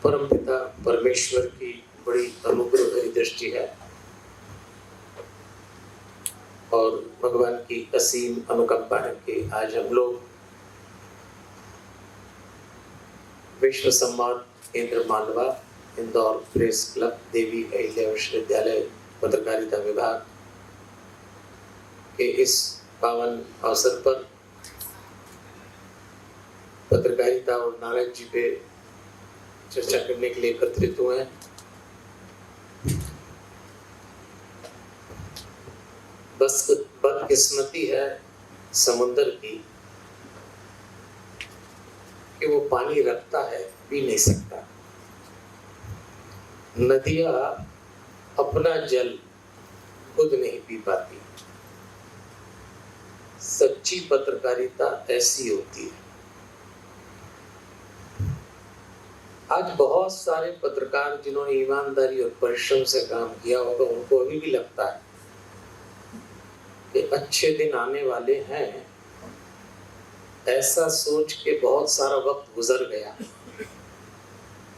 परमपिता परमेश्वर की बड़ी अनुग्रह भरी दृष्टि है और भगवान की असीम अनुकंपा है कि आज हम लोग विश्व सम्मान केंद्र मालवा इंदौर प्रेस क्लब देवी अहिल्या विश्वविद्यालय पत्रकारिता विभाग के इस पावन अवसर पर पत्रकारिता और नारायण जी पे चर्चा करने के लिए एकत्रित हुए हैं। बस बदकिस्मती है समुंदर की कि वो पानी रखता है पी नहीं सकता। नदियां अपना जल खुद नहीं पी पाती। सच्ची पत्रकारिता ऐसी होती है। आज बहुत सारे पत्रकार जिन्होंने ईमानदारी और परिश्रम से काम किया होगा उनको अभी भी लगता है कि अच्छे दिन आने वाले हैं। ऐसा सोच के बहुत सारा वक्त गुजर गया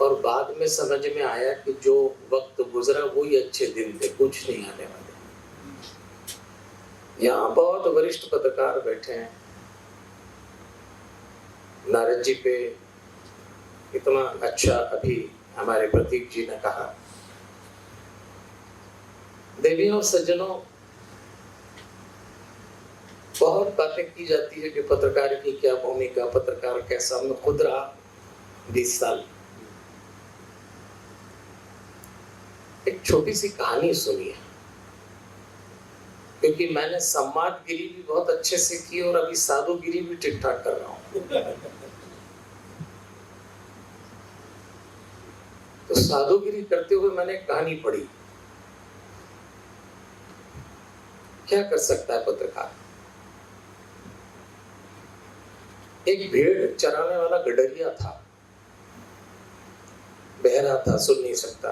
और बाद में समझ में आया कि जो वक्त गुजरा वही अच्छे दिन थे, कुछ नहीं आने वाले। यहाँ बहुत वरिष्ठ पत्रकार बैठे हैं। नारद जी पे इतना अच्छा अभी हमारे प्रतीक जी ने कहा। देवियों और सज्जनों, बहुत बातें की जाती है कि पत्रकार की क्या भूमिका, पत्रकार कैसा। मैं खुद रहा 20 साल। एक छोटी सी कहानी सुनिए, क्योंकि मैंने संवादगिरी भी बहुत अच्छे से की और अभी साधुगिरी भी ठीक ठाक कर रहा हूं। तो साधुगिरी करते हुए मैंने एक कहानी पढ़ी। क्या कर सकता है पत्रकार? एक भेड़ चराने वाला गडरिया था, बहरा था, सुन नहीं सकता,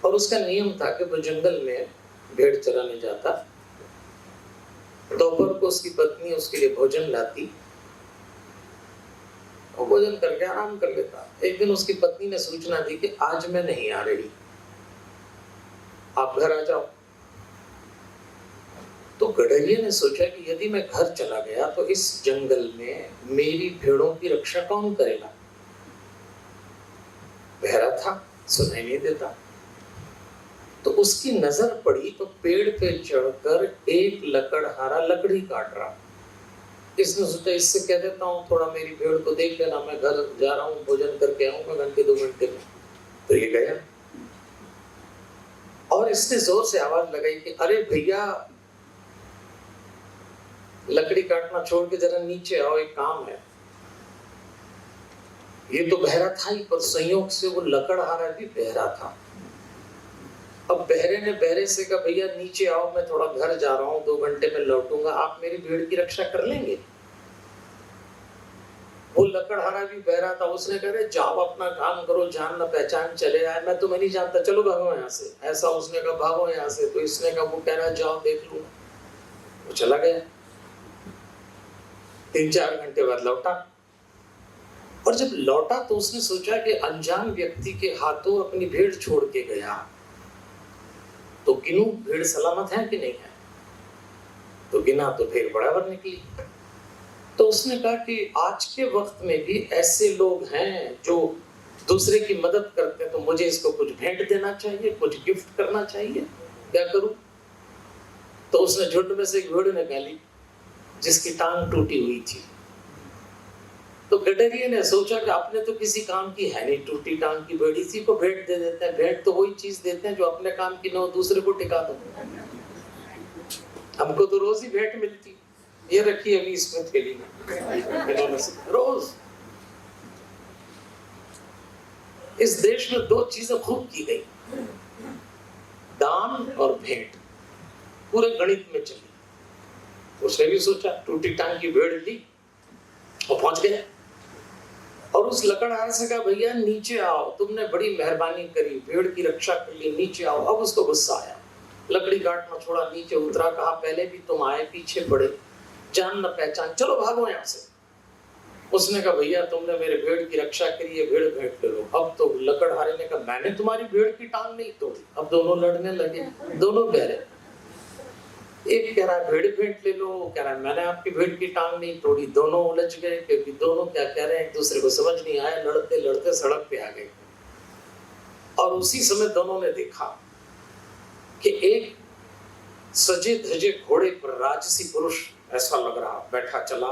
और उसका नियम था कि वो जंगल में भेड़ चराने जाता। दोपहर को उसकी पत्नी उसके लिए भोजन लाती और भोजन करके आराम कर लेता। एक दिन उसकी पत्नी ने सूचना दी कि आज मैं नहीं आ रही, आप घर आ जाओ। तो गडरिया ने सोचा कि यदि मैं घर चला गया तो इस जंगल में मेरी भेड़ों की रक्षा कौन करेगा? बहरा था, सुनाई नहीं देता। तो उसकी नजर पड़ी तो पेड़ पे चढ़कर एक लकड़हारा लकड़ी काट रहा। इसने सोचा इससे कह देता हूँ थोड़ा मेरी भेड़ को देख लेना, मैं घर जा रहा हूँ, भोजन करके आऊंगा घंटे 2 घंटे में। तो ये गया और इसने जोर से आवाज लगाई कि अरे भैया, लकड़ी काटना छोड़ के जरा नीचे आओ, एक काम है। ये तो बहरा था ही, पर संयोग से वो लकड़हारा भी बहरा था। अब बहरे ने बहरे से कहा भैया नीचे आओ, मैं थोड़ा घर जा रहा हूँ, 2 घंटे में लौटूंगा, आप मेरी भेड़ की रक्षा कर लेंगे? वो लकड़हारा भी बहरा था। उसने कहा जाओ अपना काम करो, जान न पहचान चले आए, मैं तुम्हें नहीं जानता, चलो भागो यहाँ से। ऐसा उसने कहा भागो यहाँ से। तो इसने कहा वो कह रहा जाओ देख लूंगा। वो चला गया। 3-4 घंटे बाद लौटा और जब लौटा तो उसने सोचा कि अनजान व्यक्ति के हाथों अपनी भेड़ छोड़ के गया, तो गिनू भेड़ सलामत है कि नहीं है। तो गिना तो भेड़ बराबर निकली। तो उसने कहा कि आज के वक्त में भी ऐसे लोग हैं जो दूसरे की मदद करते हैं, तो मुझे इसको कुछ भेंट देना चाहिए, कुछ गिफ्ट करना चाहिए, क्या करूं? तो उसने झुंड में से एक भेड़ निकाली जिसकी टांग टूटी हुई थी। तो गडरिया ने सोचा कि अपने तो किसी काम की है नहीं, टूटी टांग की भेड़, इसी को भेंट दे देते हैं। भेंट तो वही चीज देते हैं जो अपने काम की न हो, दूसरे को टिका दो। हमको तो रोज ही भेंट मिलती, ये रखी अभी स्मिथ के लिए रोज। इस देश में 2 चीजें खूब की गई, दान और भेंट, पूरे गणित में चली। उसने भी सोचा, टूटी टांग की भेड़ ली और पहुंच गया और उस लकड़हारे से कहा भैया नीचे आओ, तुमने बड़ी मेहरबानी करी, भेड़ की रक्षा के लिए नीचे आओ। अब उसको गुस्सा आया, लकड़ी काटना छोड़ा, नीचे उतरा, कहा पहले भी तुम आए, पीछे पड़े, जान न पहचान, चलो भागो यहाँ से। उसने कहा भैया तुमने मेरे भेड़ की रक्षा करी है, भेड़ भेंट ले लो। अब तो लकड़हारे ने कहा मैंने तुम्हारी भेड़ की टांग नहीं तोड़ी। अब दोनों लड़ने लगे, दोनों कह रहे, एक कह रहा है भेड़ भेंट ले लो, कह रहा है मैंने आपकी भेड़ की टांग नहीं तोड़ी। दोनों उलझ गए क्योंकि दोनों क्या कह रहे हैं एक दूसरे को समझ नहीं आया। लड़ते लड़ते सड़क पे आ गए और उसी समय दोनों ने देखा कि एक सजे धजे घोड़े पर राजसी पुरुष ऐसा लग रहा बैठा चला।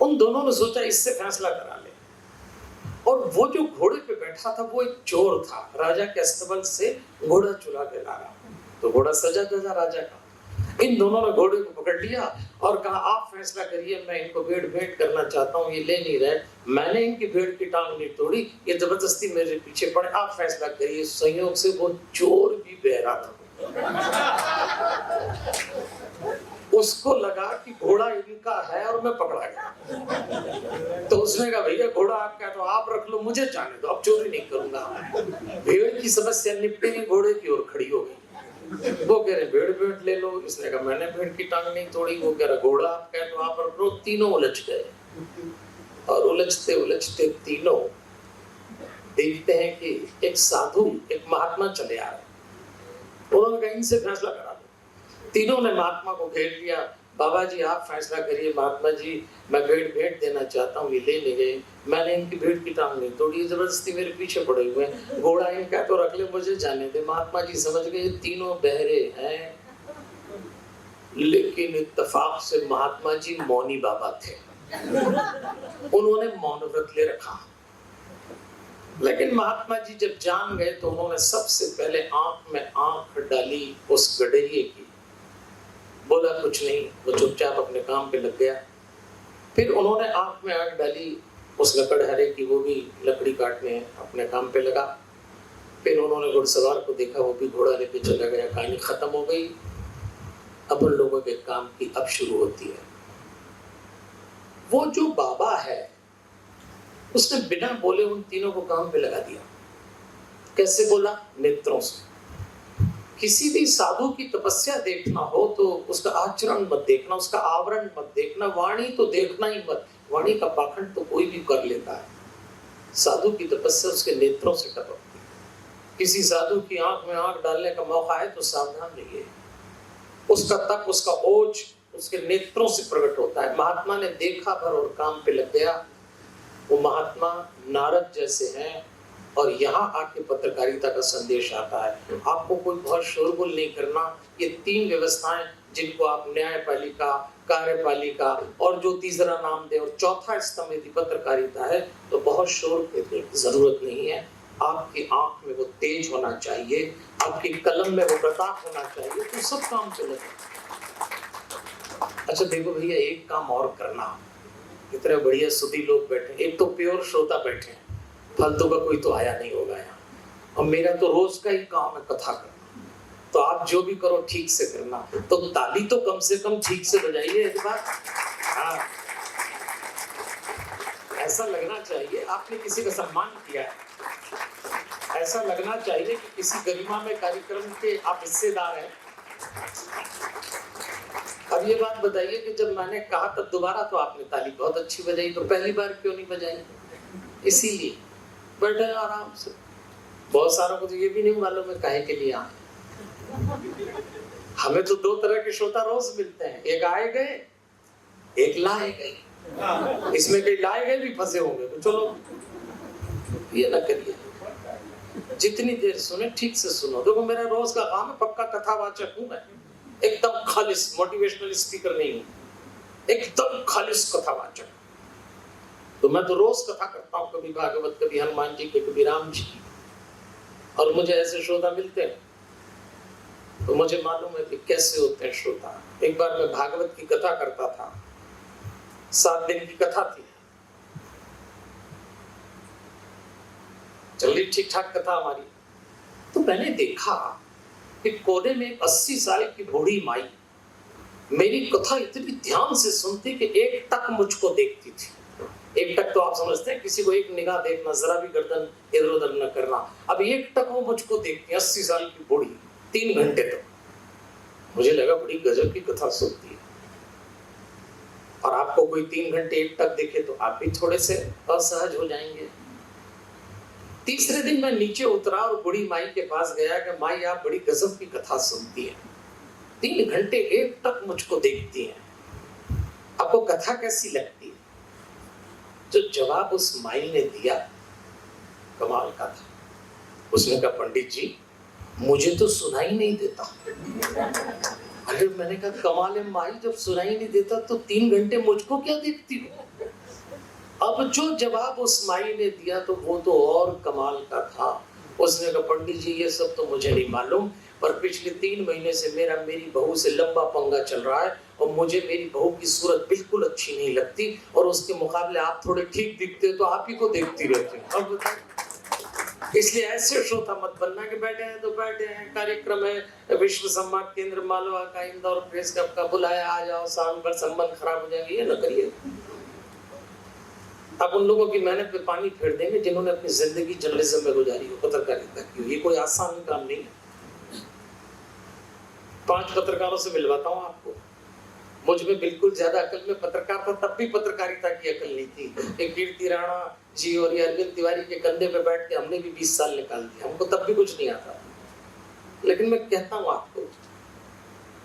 उन दोनों ने सोचा इससे फैसला करा ले। और वो जो घोड़े पे बैठा था वो एक चोर था, राजा के अस्तबल से घोड़ा चुरा के ला रहा। तो घोड़ा सजा धजा राजा का। इन दोनों ने घोड़े को पकड़ लिया और कहा आप फैसला करिए, मैं इनको भेड़ भेंट करना चाहता हूँ, ये ले नहीं रहे, मैंने इनकी भेड़ की टांग नहीं तोड़ी, ये जबरदस्ती मेरे पीछे पड़े, आप फैसला करिए। संयोग से वो चोर भी बहरा था। उसको लगा कि घोड़ा इनका है और मैं पकड़ा गया। तो उसने कहा भैया घोड़ा आपका है तो आप रख लो, मुझे जाने दो, अब चोरी नहीं करूंगा। भेड़ की समस्या निपटेगी, घोड़े की ओर खड़ी हो गई। वो कह रहे भेड़ भेंट ले लो, इसने कहा मैंने भेड़ की टांग नहीं तोड़ी। वो कह रहा घोड़ा आपका है तो आप रख लो। तीनों उलझ गए और उलझते उलझते तीनों देखते हैं कि एक साधु, एक महात्मा चले आ रहे। उन्होंने कहा इनसे फैसला करा दो। तीनों ने महात्मा को घेर लिया। बाबा जी आप फैसला करिए। महात्मा जी मैं भेड़ भेंट देना चाहता हूँ, ये ले ले गए, मैंने इनकी भेड़ की टांग नहीं तोड़ी, जबरदस्ती मेरे पीछे पड़े हुए हैं, घोड़ा इनका तो रख ले, मुझे जाने दे। महात्मा जी समझ गए तीनों बहरे हैं, लेकिन इत्तेफाक से महात्मा जी मौनी बाबा थे। उन्होंने मौन व्रत ले रखा। लेकिन महात्मा जी जब जान गए तो उन्होंने सबसे पहले आंख में आंख डाली उस गडरिये की, बोला कुछ नहीं, वो चुपचाप अपने काम पे लग गया। फिर उन्होंने आंख में आंख डाली उस लकड़हारे की, वो भी लकड़ी काटने अपने काम पे लगा। फिर उन्होंने घुड़सवार को देखा, वो भी घोड़ा लेके चला गया। कहानी खत्म हो गई। अब उन लोगों के काम की अब शुरू होती है। वो जो बाबा है उसने बिना बोले उन तीनों को काम पे लगा दिया। कैसे बोला? नेत्रों से। किसी भी साधु की तपस्या देखना हो तो उसका आचरण मत देखना, उसका आवरण मत देखना, वाणी तो देखना ही मत। वाणी का पाखंड तो कोई भी कर लेता है। साधु की तपस्या उसके नेत्रों से टपकती है। किसी साधु की आंख में आंख डालने का मौका है तो सावधान रहिए। उसका तप, उसका ओज उसके नेत्रों से प्रकट होता है। महात्मा ने देखा भर और काम पे लग गया। वो महात्मा नारद जैसे हैं और यहाँ आके पत्रकारिता का संदेश आता है। आपको कोई बहुत शोरगुल नहीं करना। ये तीन व्यवस्थाएं जिनको आप न्यायपालिका, कार्यपालिका और जो तीसरा नाम दे और चौथा स्तंभ यदि पत्रकारिता है तो बहुत शोर की जरूरत नहीं है। आपकी आंख में वो तेज होना चाहिए, आपकी कलम में वो प्रताप होना चाहिए, तो सब काम चलेगा। अच्छा देखो भैया, एक काम और करना। इतने बढ़िया सुधी लोग बैठे, एक तो प्योर श्रोता बैठे, फालतू का कोई तो आया नहीं होगा यहाँ। और मेरा तो रोज का ही काम है कथा करना, तो आप जो भी करो ठीक से करना। तो ताली तो कम से कम ठीक से बजाइए इस बार। हाँ, ऐसा लगना चाहिए आपने किसी का सम्मान किया है। ऐसा लगना चाहिए कि किसी गरिमा में कार्यक्रम के आप हिस्सेदार हैं। अब ये बात बताइए कि जब मैंने कहा तब दोबारा तो आपने ताली बहुत अच्छी बजाई, तो पहली बार क्यों नहीं बजाई? इसीलिए बैठे आराम से। बहुत सारों को तो ये भी नहीं मालूम है काहे के लिए आए। हमें तो दो तरह के श्रोता रोज मिलते हैं, एक आए गए, एक लाए गए। इसमें कई लाए गए भी फंसे होंगे, तो चलो ये ना करिए। जितनी देर सुने ठीक से सुनो। देखो मेरा रोज का काम है, पक्का कथावाचक हूं मैं, एकदम खालिस मोटिवेशनल स्पीकर नहीं हूं, एकदम खालिस कथावाचक। तो मैं तो रोज कथा करता हूँ, कभी भागवत, कभी हनुमान जी की, कभी राम जी की। और मुझे ऐसे श्रोता मिलते हैं तो मुझे मालूम है कि कैसे होते हैं श्रोता। एक बार मैं भागवत की कथा करता था, 7 दिन की कथा थी, चल रही ठीक ठाक कथा हमारी। तो मैंने देखा कि कोने में 80 साल की बूढ़ी माई मेरी कथा इतनी ध्यान से सुनती कि एक टक मुझको देखती थी। एक टक तो आप समझते हैं किसी को एक निगाह देखना, जरा भी गर्दन इधर उधर न करना। अब एक टक वो मुझको देखती, 80 साल की बूढ़ी, 3 घंटे तक। मुझे लगा बड़ी गजब की कथा सुनती है। और आप आपको कोई 3 घंटे एकटक देखे तो आप भी थोड़े से असहज हो जाएंगे। तीसरे दिन मैं नीचे उतरा और बूढ़ी माई के पास गया कि माई आप बड़ी गजब की कथा सुनती हैं, 3 घंटे एकटक मुझको देखती हैं, आपको कथा कैसी लगती है? जो जवाब उस माई ने दिया कमाल का था। उसने कहा पंडित जी मुझे तो सुनाई नहीं देता। अरे मैंने कहा कमाल है माई, जब सुनाई नहीं देता तो 3 घंटे मुझको क्या देखती हो? अब जो जवाब उस माई ने दिया तो वो तो और कमाल का था। उसने कहा पंडित जी ये सब तो मुझे नहीं मालूम, पर पिछले 3 महीने से मेरी बहू से लंबा पंगा चल रहा है और मुझे मेरी बहू की सूरत बिल्कुल अच्छी नहीं लगती और उसके मुकाबले आप थोड़े ठीक दिखते हो तो आप ही को देखती रहती हूँ। अब बताइए, इसलिए ऐसे श्रोता मत बनना कि बैठे हैं तो बैठे हैं, कार्यक्रम है विश्व संवाद केंद्र मालवा का, इंदौर प्रेस क्लब का, बुलाया आ जाओ, साल भर संबंध खराब हो जाएंगे, ये न करिए। आप उन लोगों की मेहनत पे पानी फेर देंगे जिन्होंने अपनी जिंदगी जर्नलिज्म में गुजारी हो, पत्रकारिता की। ये कोई आसान काम नहीं है। 5 पत्रकारों से मिलवाता हूँ आपको। मुझ में बिल्कुल ज्यादा अकल, में पत्रकार था तब भी पत्रकारिता की अकल नहीं थी। एक कीर्ति राणा जी और ये अरविंद तिवारी के कंधे पे बैठ के हमने भी 20 साल निकाल दिया, हमको तब भी कुछ नहीं आता। लेकिन मैं कहता हूँ आपको,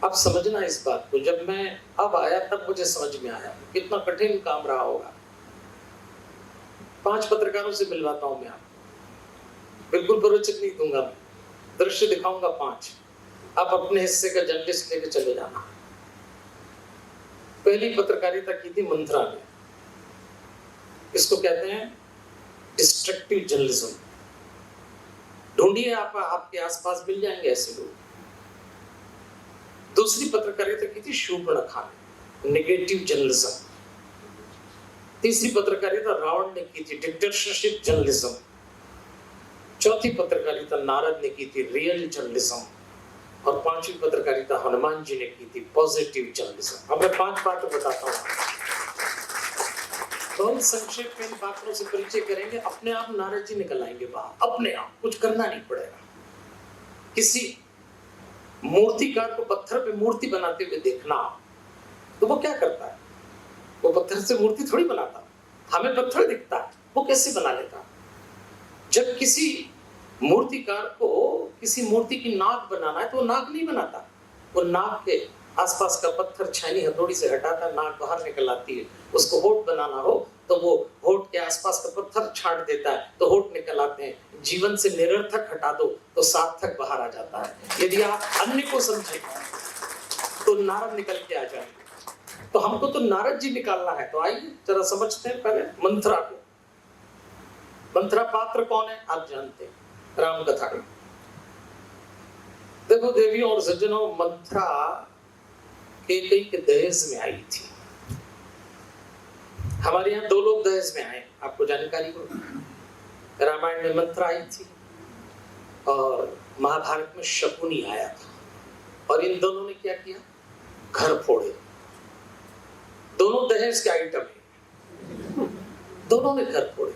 आप समझना इस बात को, जब मैं अब आया तब मुझे समझ में आया कितना कठिन काम रहा होगा। 5 पत्रकारों से मिलवाता हूं मैं आपको, बिल्कुल प्रवचन नहीं दूंगा, मैं दृश्य दिखाऊंगा 5, आप अपने हिस्से का जर्नलिस्ट लेके चले जाना। पहली पत्रकारिता की थी मंत्रा ने, इसको कहते हैं डिस्ट्रक्टिव जर्नलिज्म। ढूंढिए आप, आपके आसपास मिल जाएंगे ऐसे लोग। दूसरी पत्रकारिता की थी शूर्पणखा ने, नेगेटिव जर्नलिज्म। तीसरी पत्रकारिता रावण ने की थी, डिक्टेटरशिप जर्नलिज्म। चौथी पत्रकारिता नारद ने की थी, रियल जर्नलिज्म। और 5वीं पत्रकारिता हनुमान जी ने की थी, पॉजिटिव जर्नलिज्म। अब मैं 5 बातें बताता हूँ, बहुत संक्षेप में इन बातों से परिचय करेंगे। अपने आप नारद जी निकल आएंगे बाहर, अपने आप, कुछ करना नहीं पड़ेगा। किसी मूर्तिकार को पत्थर पे मूर्ति बनाते हुए देखना, तो वो क्या करता है? वो पत्थर से मूर्ति थोड़ी बनाता, हमें पत्थर दिखता है, वो कैसे बना लेता? जब किसी मूर्तिकार को किसी मूर्ति की नाक बनाना है तो वो नाक नहीं बनाता, वो नाक के आसपास का पत्थर छानी हथौड़ी से हटाता, नाक बाहर निकल आती है। उसको होठ बनाना हो तो वो होठ के आसपास का पत्थर छांट देता है तो होठ निकल आते हैं। जीवन से निरर्थक हटा दो तो सार्थक बाहर आ जाता है। यदि आप अन्य को समझे तो नारद निकल के आ जाएंगे। तो हमको तो नारद जी निकालना है, तो आइए जरा समझते हैं पहले मंत्रा को। मंत्रा पात्र कौन है आप जानते हैं, राम कथा का। देखो देवियों और सज्जनों, मंत्रा कैकेयी के दहेज में आई थी। हमारे यहाँ 2 लोग दहेज में आए, आपको जानकारी हो। रामायण में मंत्रा आई थी और महाभारत में शकुनी आया था। और इन दोनों ने क्या किया? घर फोड़े। दोनों दहेज के आइटम है, दोनों ने घर फोड़े।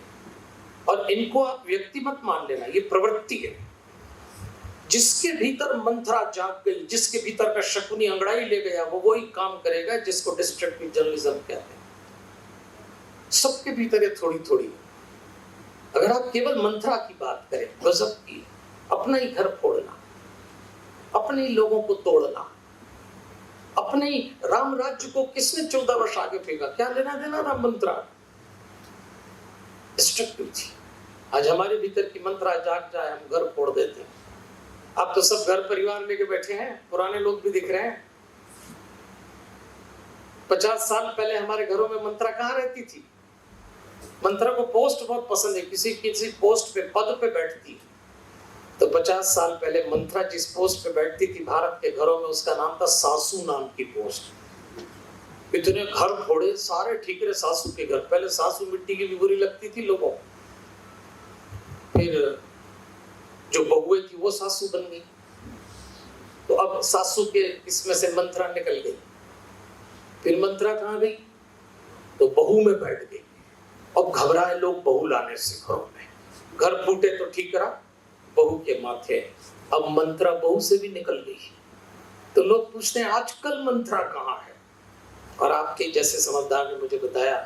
और इनको आप व्यक्ति मत मान लेना, ये प्रवृत्ति है। जिसके भीतर मंत्रा जाग गई, जिसके भीतर का शकुनी अंगड़ाई ले गया, वो वही काम करेगा जिसको डिस्ट्रक्टिव जर्नलिज्म कहते हैं। सबके भीतर है थोड़ी थोड़ी। अगर आप केवल मंत्रा की बात करें, गजब की, अपना ही घर फोड़ना, अपने ही लोगों को तोड़ना, अपने ही राम राज्य को किसने 14 वर्ष आगे फेंका? क्या लेना देना राम मंत्रा? डिस्ट्रक्टिव थी। आज हमारे भीतर की मंत्रा जाग जाए, हम घर फोड़ देते हैं। आप तो सब घर परिवार लेके बैठे हैं, पुराने लोग भी दिख रहे हैं। 50 साल पहले हमारे घरों में मंत्रा कहाँ रहती थी? मंत्रा को पोस्ट बहुत पसंद है, किसी किसी पोस्ट पे, पद पे बैठती। तो 50 साल पहले मंत्रा जिस पोस्ट पे बैठती थी भारत के घरों में, उसका नाम था सासू नाम की पोस्ट। इतने घर फोड़े, सारे ठीकरे सासू के घर। पहले सासू मिट्टी की भी बुरी लगती थी लोगों, फिर जो बहुएं थी वो सासू बन गई। तो अब सासू के इसमें से मंत्रा निकल गई। फिर मंत्रा कहाँ गई? तो बहू में बैठ गई। अब घबराए लोग बहू लाने से घरों में। घर फूटे तो ठीक रहा, बहू के माथे। अब मंत्रा बहू से भी निकल गई। तो लोग पूछते हैं आजकल मंत्रा कहाँ है? और आपके जैसे समझदार ने मुझे बताया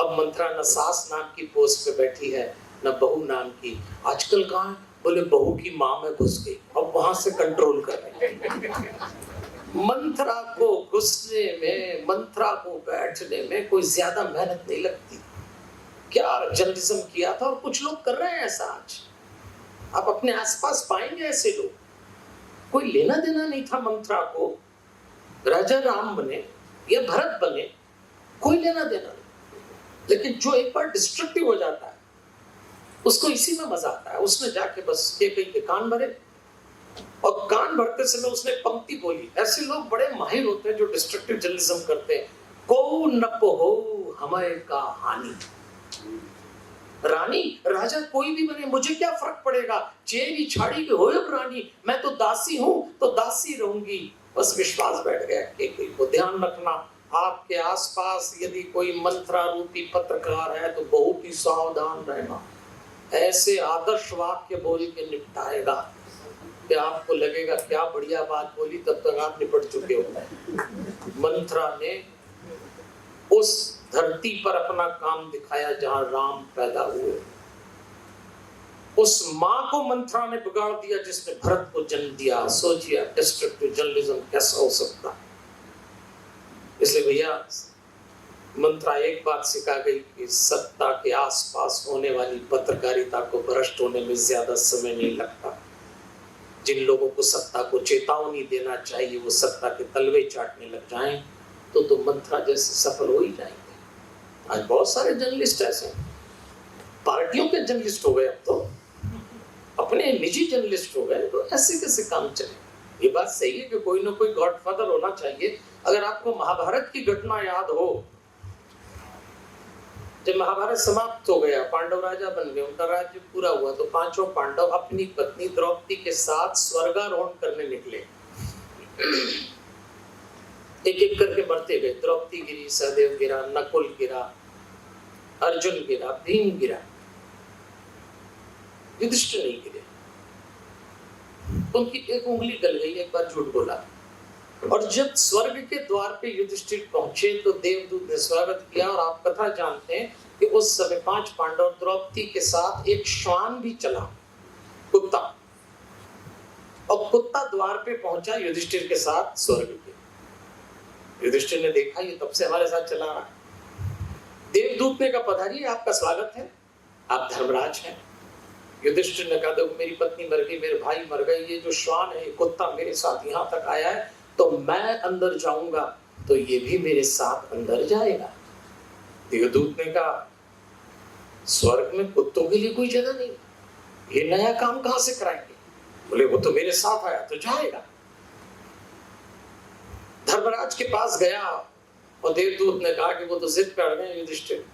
अब मंत्रा न सास नाम की पोस्ट पे बैठी है न बहू नाम की, आजकल कहाँ है? बोले बहू की माँ में घुस गई, अब वहां से कंट्रोल कर रहे हैं। मंत्रा को घुसने में, मंत्रा को बैठने में कोई ज्यादा मेहनत नहीं लगती। क्या जर्नलिज्म किया था और कुछ लोग कर रहे हैं ऐसा आज। आप अपने आसपास पाएंगे ऐसे लोग। कोई लेना देना नहीं था मंत्रा को, राजा राम बने या भरत बने, कोई लेना देना नहीं। लेकिन जो एक बार डिस्ट्रक्टिव हो जाता है उसको इसी में मजा आता है। उसने जाके बस के कान भरे और कान भरते समय उसने पंक्ति बोली। ऐसे लोग बड़े माहिर होते हैं जो डिस्ट्रक्टिव जर्नलिज्म करते हैं। को नप हो हमें का हानि, रानी राजा कोई भी बने मुझे क्या फर्क पड़ेगा, चेरी छाड़ी के होए रानी, मैं तो दासी हूं तो दासी रहूंगी। बस विश्वास बैठ गया कि को ध्यान रखना, आपके आसपास यदि कोई मंत्रा रूपी पत्रकार है तो बहुत ही सावधान रहना। ऐसे आदर्श वाक्य बोल के निपटाएगा कि आपको लगेगा क्या बढ़िया बात बोली, तब तक आप निपट चुके हो। मंत्रा ने उस धरती पर अपना काम दिखाया जहां राम पैदा हुए। उस मां को मंत्रा ने बिगाड़ दिया जिसने भरत को जन्म दिया। सोचिए डिस्ट्रक्टिव जर्नलिज्म कैसा हो सकता है। इसलिए भैया मंत्रा एक बात सिखा गई कि सत्ता के आसपास होने वाली पत्रकारिता को भ्रष्ट होने में ज्यादा समय नहीं लगता। जिन लोगों को सत्ता को चेतावनी देना चाहिए वो सत्ता के तलवे चाटने लग जाएं तो मंत्रा जैसे सफल हो ही जाएंगे। आज बहुत सारे जर्नलिस्ट ऐसे हैं, पार्टियों के जर्नलिस्ट हो गए, अब तो अपने निजी जर्नलिस्ट हो गए, तो ऐसे कैसे काम चले। ये बात सही है कि कोई ना कोई गॉडफादर होना चाहिए। अगर आपको महाभारत की घटना याद हो, जब महाभारत समाप्त हो गया, पांडव राजा बन गए, उनका राज्य पूरा हुआ, तो पांचों पांडव अपनी पत्नी द्रौपदी के साथ स्वर्गारोहण करने निकले। एक एक करके बढ़ते गए। द्रौपदी गिरी, सहदेव गिरा, नकुल गिरा, अर्जुन गिरा, भीम गिरा, युधिष्ठिर नहीं गिरे। उनकी एक उंगली गल गई, एक बार झूठ बोला। और जब स्वर्ग के द्वार पे युधिष्ठिर पहुंचे तो देवदूत ने स्वागत किया। और आप कथा जानते हैं कि उस समय 5 पांडव द्रौपदी के साथ एक श्वान भी चला, कुत्ता, और कुत्ता द्वार पे पहुंचा युधिष्ठिर के साथ स्वर्ग के। युधिष्ठिर ने देखा ये तब से हमारे साथ चला रहा है। देवदूत ने कहा पधारिए, आपका स्वागत है, आप धर्मराज हैं। युधिष्ठिर ने कहा देखो मेरी पत्नी मर गई, मेरे भाई मर गए, ये जो श्वान है, कुत्ता मेरे साथ यहाँ तक आया है, तो मैं अंदर जाऊंगा तो ये भी मेरे साथ अंदर जाएगा। देवदूत ने कहा स्वर्ग में कुत्तों के लिए कोई जगह नहीं, ये नया काम कहां से कराएंगे। बोले वो तो मेरे साथ आया तो जाएगा। धर्मराज के पास गया और देवदूत ने कहा कि वो तो जिद पे अड़ गए युधिष्ठिर,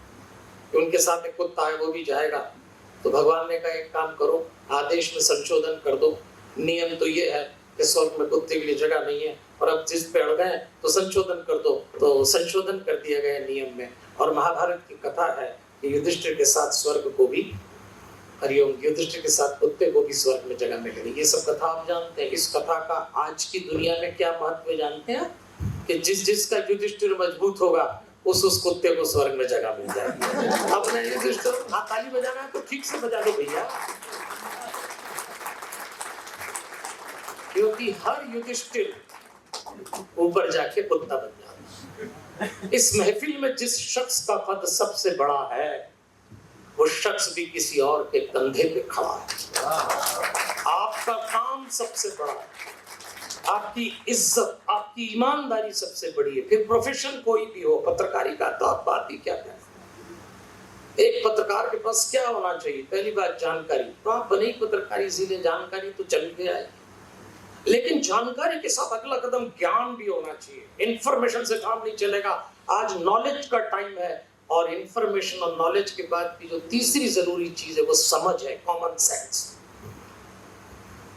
उनके साथ एक कुत्ता है वो भी जाएगा। तो भगवान ने कहा एक काम करो, आदेश में संशोधन कर दो। नियम तो ये है कि स्वर्ग में कुत्ते के लिए जगह नहीं है, और अब जिस पे अड़ गए तो संशोधन कर दो। तो संशोधन कर दिया गया नियम में। और महाभारत की कथा है कि युधिष्ठिर के साथ स्वर्ग को भी, हरिओम, युधिष्ठिर के साथ कुत्ते को भी स्वर्ग में जगह मिल गई। ये सब कथा आप जानते हैं। इस कथा का आज की दुनिया में क्या महत्व जानते हैं कि जिसका युधिष्ठिर मजबूत होगा उस कुत्ते को स्वर्ग में जगह मिल जाएगी। अपने युधिष्ठिर ताली बजाना है तो ठीक से बजा दो भैया, क्योंकि हर युधिष्ठिर ऊपर जाके कुत्ता बन जाता। इस महफिल में जिस शख्स का कद सबसे बड़ा है वो शख्स भी किसी और के कंधे पे खड़ा है। आपका काम सबसे बड़ा है, आपकी इज्जत, आपकी ईमानदारी सबसे बड़ी है। फिर प्रोफेशन कोई भी हो, पत्रकारिता तो आप बात ही क्या करें। एक पत्रकार के पास क्या होना चाहिए? पहली बात जानकारी, तो आप बने पत्रकारी, इसीलिए जानकारी तो चल के आए, लेकिन जानकारी के साथ अगला कदम ज्ञान भी होना चाहिए। इंफॉर्मेशन से काम नहीं चलेगा। आज नॉलेज का टाइम है, और इंफॉर्मेशन और नॉलेज के बाद की जो तीसरी जरूरी चीज है वो समझ है, कॉमन सेंस।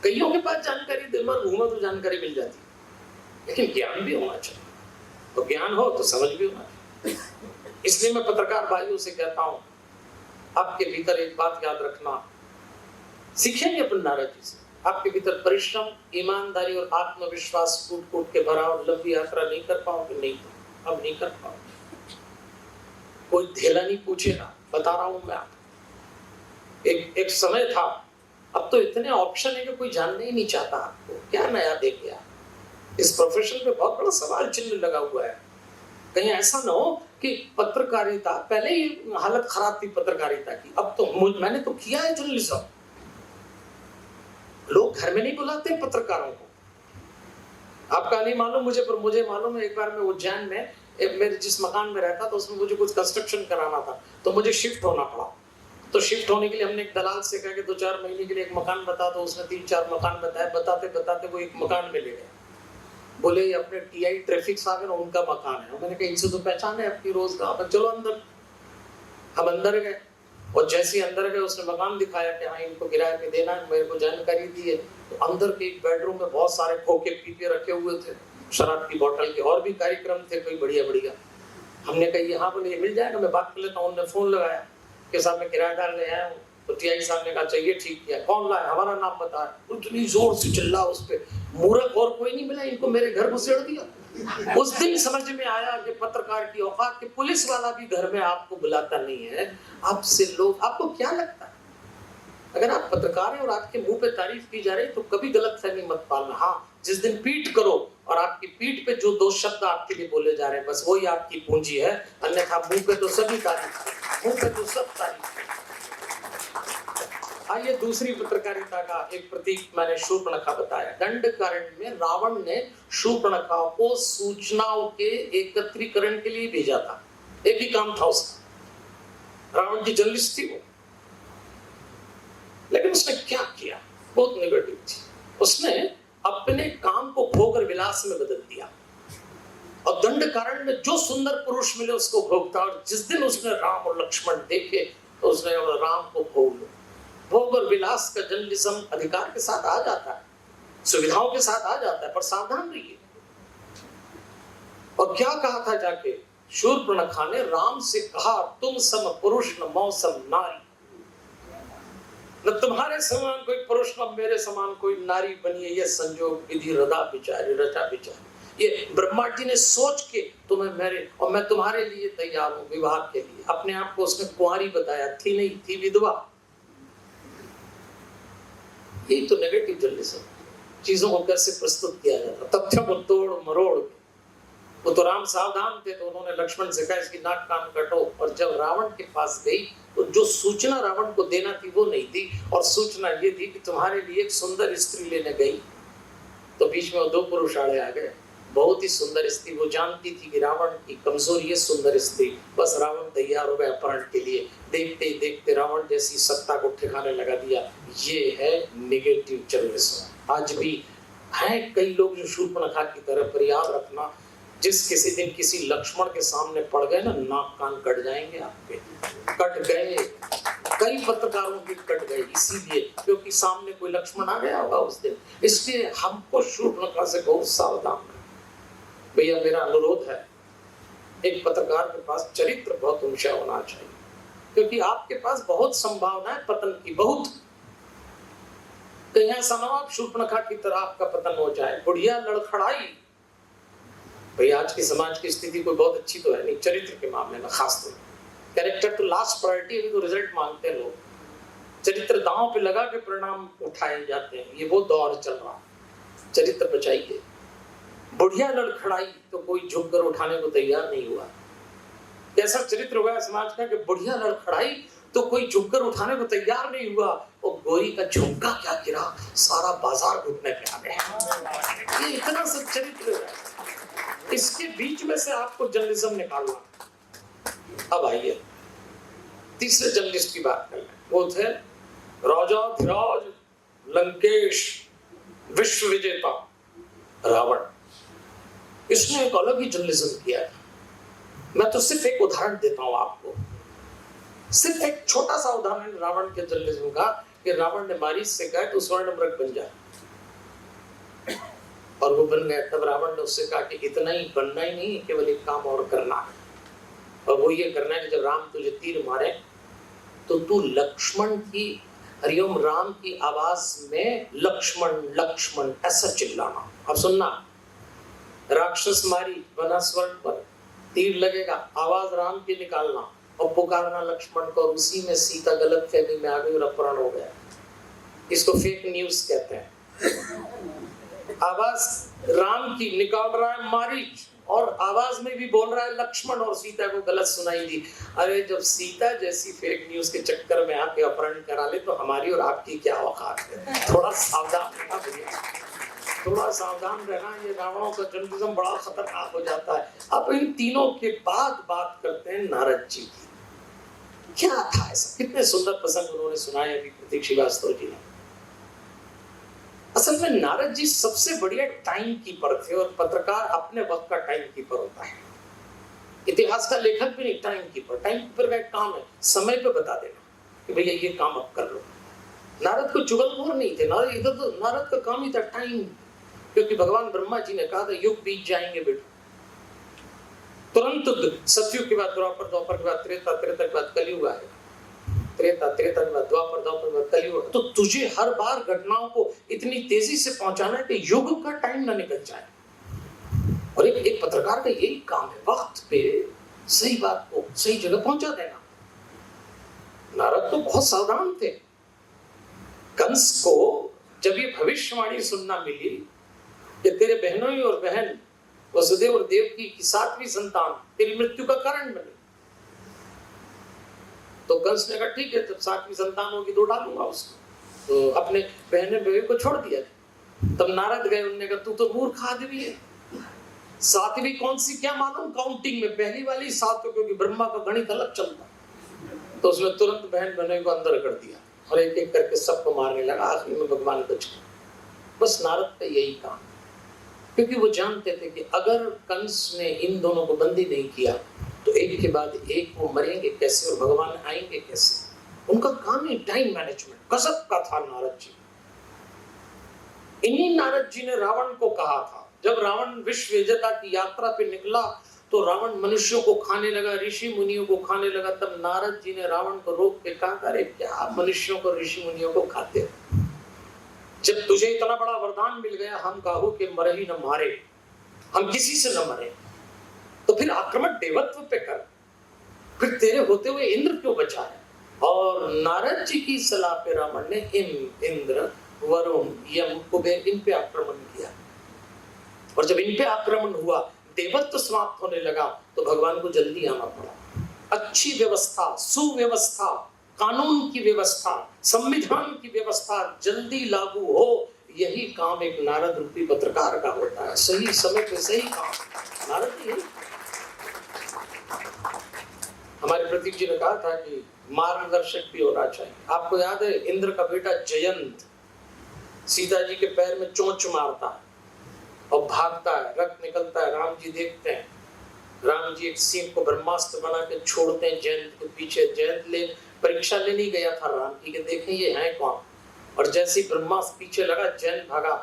कईयों के पास जानकारी दिन भर घूमो तो जानकारी मिल जाती है, लेकिन ज्ञान भी होना चाहिए। तो ज्ञान हो तो समझ भी होना चाहिए। इसलिए मैं पत्रकार भाइयों से कहता हूं, आपके भीतर एक बात याद रखना, सीखेंगे अपन नारद जी से। आपके भीतर परिश्रम, ईमानदारी और आत्मविश्वास कूट कूट के भरा और लंबी यात्रा नहीं कर पाओगे, नहीं। अब नहीं कर पाओ, कोई धेला नहीं पूछेगा, बता रहा हूं मैं आपको। एक समय था, अब तो इतने ऑप्शन है कि कोई जानना ही नहीं चाहता आपको, क्या नया दे गया। इस प्रोफेशन पे बहुत बड़ा सवाल चिन्ह लगा हुआ है। कहीं ऐसा ना हो कि पत्रकारिता, पहले ही हालत खराब थी पत्रकारिता की, अब तो मैंने तो किया है जर्नलिज्म। लोग घर में नहीं बुलाते पत्रकारों को। आपका नहीं मालूम मुझे, पर मुझे मालूम है। एक बार मैं उज्जैन में, मेरे जिस मकान में रहता था उसमें मुझे कुछ कंस्ट्रक्शन कराना था, तो मुझे शिफ्ट होना पड़ा। तो शिफ्ट होने के लिए हमने एक दलाल से कहा कि 2-4 महीने के लिए एक मकान बता दो। उसने 3-4 मकान बताए, बताते बताते वो एक मकान में ले गए। बोले ये अपने टीआई ट्रैफिक वाले ना, उनका मकान है। मैंने कहा इनसे तो पहचान है आपकी रोज का, अब चलो अंदर। हम अंदर गए, और जैसे ही अंदर गए उसने मकान दिखाया कि हाँ इनको किराए पे देना है, मेरे को जानकारी दी है। तो अंदर के एक बेडरूम में बहुत सारे खोखे पीपे रखे हुए थे, शराब की बोतल के, और भी कार्यक्रम थे कोई बढ़िया बढ़िया। हमने कहा यहाँ बोले ये मिल जाएगा, मैं बात कर लेता हूँ। उन्होंने फोन लगाया कि साहब मैं किराएदार ले आया हूँ। तो टीआई साहब ने कहा चाहिए, ठीक किया, कौन लाया, हमारा नाम बताया। उतनी जोर से चिल्ला उस पे, मूर्ख और कोई नहीं मिला, इनको मेरे घर घुसेड़ दिया। उस दिन समझ में आया कि पत्रकार की औकात, कि पुलिस वाला भी घर में आपको बुलाता नहीं है। आपसे लोग, आपको क्या लगता है अगर आप पत्रकार हैं और आपके मुंह पे तारीफ की जा रही तो कभी गलतफहमी मत पालना। हाँ, जिस दिन पीठ करो और आपकी पीठ पे जो 2 शब्द आपके लिए बोले जा रहे हैं, बस वही आपकी पूंजी है। अन्यथा मुंह पे तो सभी तारीफ, मुंह पे तो सब तारीफ। आइए दूसरी पत्रकारिता का एक प्रतीक मैंने शूर्पणखा बताया। दंडकारण्य में रावण ने शूर्पणखा को सूचनाओं के एकत्रीकरण के लिए भेजा था। एक ही काम था उसका, रावण की जर्नलिस्ट थी वो। लेकिन उसने क्या किया, बहुत नेगेटिव थी। उसने अपने काम को भोग और विलास में बदल दिया, और दंडकारण्य में जो सुंदर पुरुष मिले उसको भोगता। और जिस दिन उसने राम और लक्ष्मण देखे तो उसने राम को भोग लो। भोग और विलास का जर्नलिज्म अधिकार के साथ आ जाता है, सुविधाओं के साथ आ जाता है, पर सावधान रहिए। और क्या कहा था जाके शूर्पणखा ने, राम से कहा तुम सम पुरुष न मौसम नारी, न तुम्हारे समान कोई पुरुष न मेरे समान कोई नारी बनी है। ये संजोग विधि रदा बिचारी, रचा बिचारी। ये ब्रह्मा जी ने सोच के तुम्हें मेरे और मैं तुम्हारे लिए तैयार हूं विवाह के लिए। अपने आप को उसने कुंवारी बताया, थी नहीं, थी विधवा। यही तो नेगेटिव जर्नलिज्म, चीजों को कैसे प्रस्तुत किया जाता, तथ्यों को तोड़ मरोड़। वो तो राम सावधान थे, तो उन्होंने लक्ष्मण से कहा इसकी नाक कान कटो। और जब रावण के पास गई तो जो सूचना रावण को देना थी वो नहीं थी, और सूचना ये थी कि तुम्हारे लिए एक सुंदर स्त्री लेने गई। तो बीच में वो 2 पुरुष आड़े आ गए। बहुत ही सुंदर स्त्री, वो जानती थी कि रावण की कमजोरी है सुंदर स्त्री। बस रावण तैयार हो गया अपहरण के लिए। देखते ही देखते रावण जैसी सत्ता को ठिकाने लगा दिया। ये है नेगेटिव जर्नलिज्म। आज भी हैं कई लोग जो शूर्पणखा की तरह, पर याद रखना जिस किसी दिन किसी लक्ष्मण के सामने पड़ गए ना, नाक कान कट जाएंगे आपके। कट गए, कई पत्रकारों के कट गए, इसीलिए क्योंकि सामने कोई लक्ष्मण आ गया होगा उस दिन। इसलिए हमको शूर्पणखा से बहुत सावधान रहना। भैया मेरा अनुरोध है, एक पत्रकार के पास चरित्र बहुत ऊंचा होना चाहिए, क्योंकि आपके पास बहुत संभावना है पतन की, बहुत। कहीं ऐसा ना हो आप शूर्पणखा की तरह आपका पतन हो जाए। बुढ़िया लड़खड़ाई, भाई आज की समाज की स्थिति कोई बहुत अच्छी तो है नहीं चरित्र के मामले में, खास तौर पर कैरेक्टर तो लास्ट प्रायोरिटी है, तो रिजल्ट मांगते हैं लोग। चरित्र दांव पे लगा के परिणाम उठाए जाते हैं, ये वो दौर चल रहा है। चरित्र बचाइए। बुढ़िया लड़खड़ाई तो कोई झुककर उठाने को तैयार नहीं हुआ। कैसा चरित्र हुआ समाज का कि बुढ़िया लड़खड़ाई तो कोई झुककर उठाने को तैयार नहीं हुआ। और गोरी का झुमका क्या गिरा, सारा बाजार घुटने पे आ गया। ये इतना सब चरित्र है। इसके बीच में से आपको जर्नलिज्म निकालना। अब आइए तीसरे जर्नलिस्ट की बात कर लें। वो थे राजाधिराज लंकेश, विश्व विजेता रावण। इसने एक अलग ही जर्नलिज्म किया था। मैं तो सिर्फ एक उदाहरण देता हूं आपको, सिर्फ एक छोटा सा उदाहरण रावण के जर्नलिज्म का, कि रावण ने मारीच से कहा तो स्वर्ण मृग बन जा, और वो बन गया। तब रावण ने उससे कहा कि इतना ही बनना ही नहीं, केवल एक काम और करना है, और वो ये करना है कि जब राम तुझे तीर मारे तो तू लक्ष्मण की, हरिओम राम की आवाज में लक्ष्मण लक्ष्मण ऐसा चिल्लाना। अब सुनना, राक्षस मारी बना स्वर्ण पर, तीर लगेगा, आवाज राम की निकालना और पुकारना लक्ष्मण को, और उसी में सीता गलत फहमी में आ गई और अपहरण हो गया। इसको फेक न्यूज कहते हैं। आवाज राम की निकाल रहा है मारीच, और आवाज में भी बोल रहा है लक्ष्मण, और सीता को गलत सुनाई दी। अरे जब सीता जैसी फेक न्यूज के चक्कर में आके अपहरण करा ले तो हमारी और आपकी क्या औकात है। थोड़ा सावधान रहना भैया, थोड़ा सावधान रहना। ये रावणों का जर्नलिज्म बड़ा खतरनाक हो जाता है। अब इन तीनों के बाद बात करते हैं नारद जी की। क्या था ऐसा, कितने सुंदर प्रसंग उन्होंने सुनाए अभी प्रतीक श्रीवास्तव जी ने। असल में नारद जी सबसे बढ़िया टाइम कीपर थे, और पत्रकार अपने वक्त का टाइम कीपर होता है। इतिहास का लेखक भी नहीं, टाइम कीपर। टाइम कीपर का एक काम है समय पे बता देना कि भैया ये काम अब कर लो। नारद को चुगलखोर नहीं थे, नारद इधर तो नारद का काम ही था टाइम, क्योंकि भगवान ब्रह्मा जी ने कहा था युग बीत जाएंगे बेटा। तुरंत सतयुग के बाद द्वापर, द्वापर के बाद त्रेता, त्रेता के बाद कलयुग आएगा, त्रेता, त्रेता के बाद द्वापर, द्वापर के बाद कलयुग। तो तुझे हर बार घटनाओं को इतनी तेजी से पहुंचाना है कि युग का टाइम ना निकल जाए। और एक पत्रकार का यही काम है, वक्त पे सही बात को सही जगह पहुंचा देना। नारद तो बहुत सावधान थे। कंस को जब ये भविष्यवाणी सुनना मिली कि तेरे बहनों और बहन वसुदेव और देवकी की 7वीं संतान तेरी मृत्यु का कारण बनी, तो कंस ने कहा ठीक है, जब 7वीं संतान होगी तो डालूंगा उसको। तो अपने बहने बेवे को छोड़ दिया। तब नारद गए, उन्होंने कहा तू तो मूर्ख आदमी है, 7वीं कौन सी क्या मालूम काउंटिंग में, पहली वाली 7, क्योंकि ब्रह्मा का गणित अलग चलता। तो उसने तुरंत बहन बहनों को अंदर कर दिया और एक एक करके सबको मारने लगा। आखिर में भगवान बच गए। बस नारद का यही काम, क्योंकि वो जानते थे कि अगर कंस ने इन दोनों को बंदी नहीं किया तो एक के बाद एक वो मरेंगे कैसे और भगवान आएंगे कैसे। उनका काम ही टाइम मैनेजमेंट गजब का था नारद जी। इन्हीं नारद जी ने रावण को कहा था, जब रावण विश्व विजेता की यात्रा पे निकला तो रावण मनुष्यों को खाने लगा, ऋषि मुनियों को खाने लगा। तब नारद जी ने रावण को रोक के कहा, अरे क्या मनुष्यों को ऋषि मुनियों को खाते हो? जब तुझे इतना बड़ा वरदान मिल गया, हम काहू के मरे ही न मारे, हम किसी से न मरे, तो फिर आक्रमण देवत्व पे कर, फिर तेरे होते हुए इंद्र क्यों बचा है? और नारद जी की सलाह पे रावण ने इंद्र, वरुण, यम, कुबेर इन पे आक्रमण किया। और जब इन पे आक्रमण हुआ, देवत्व समाप्त होने लगा, तो भगवान को जल्दी आना पड़ा। अच्छी व्यवस्था, सुव्यवस्था, कानून की व्यवस्था, संविधान की व्यवस्था जल्दी लागू हो, यही काम एक नारद रूपी पत्रकार का होता है। सही समय पे सही काम नारद ही। हमारे प्रतीक जी ने कहा था कि मार्गदर्शक भी होना चाहिए। आपको याद है इंद्र का बेटा जयंत सीता जी के पैर में चोंच मारता है और भागता है, रक्त निकलता है। राम जी देखते हैं, राम जी एक सिंह को ब्रह्मास्त्र बना के छोड़ते हैं जयंत के पीछे। जयंत परीक्षा लेने गया था राम की कि देखें ये है कौन, और जैसे ही ब्रह्मास्त्र पीछे लगा, जयंत भागा,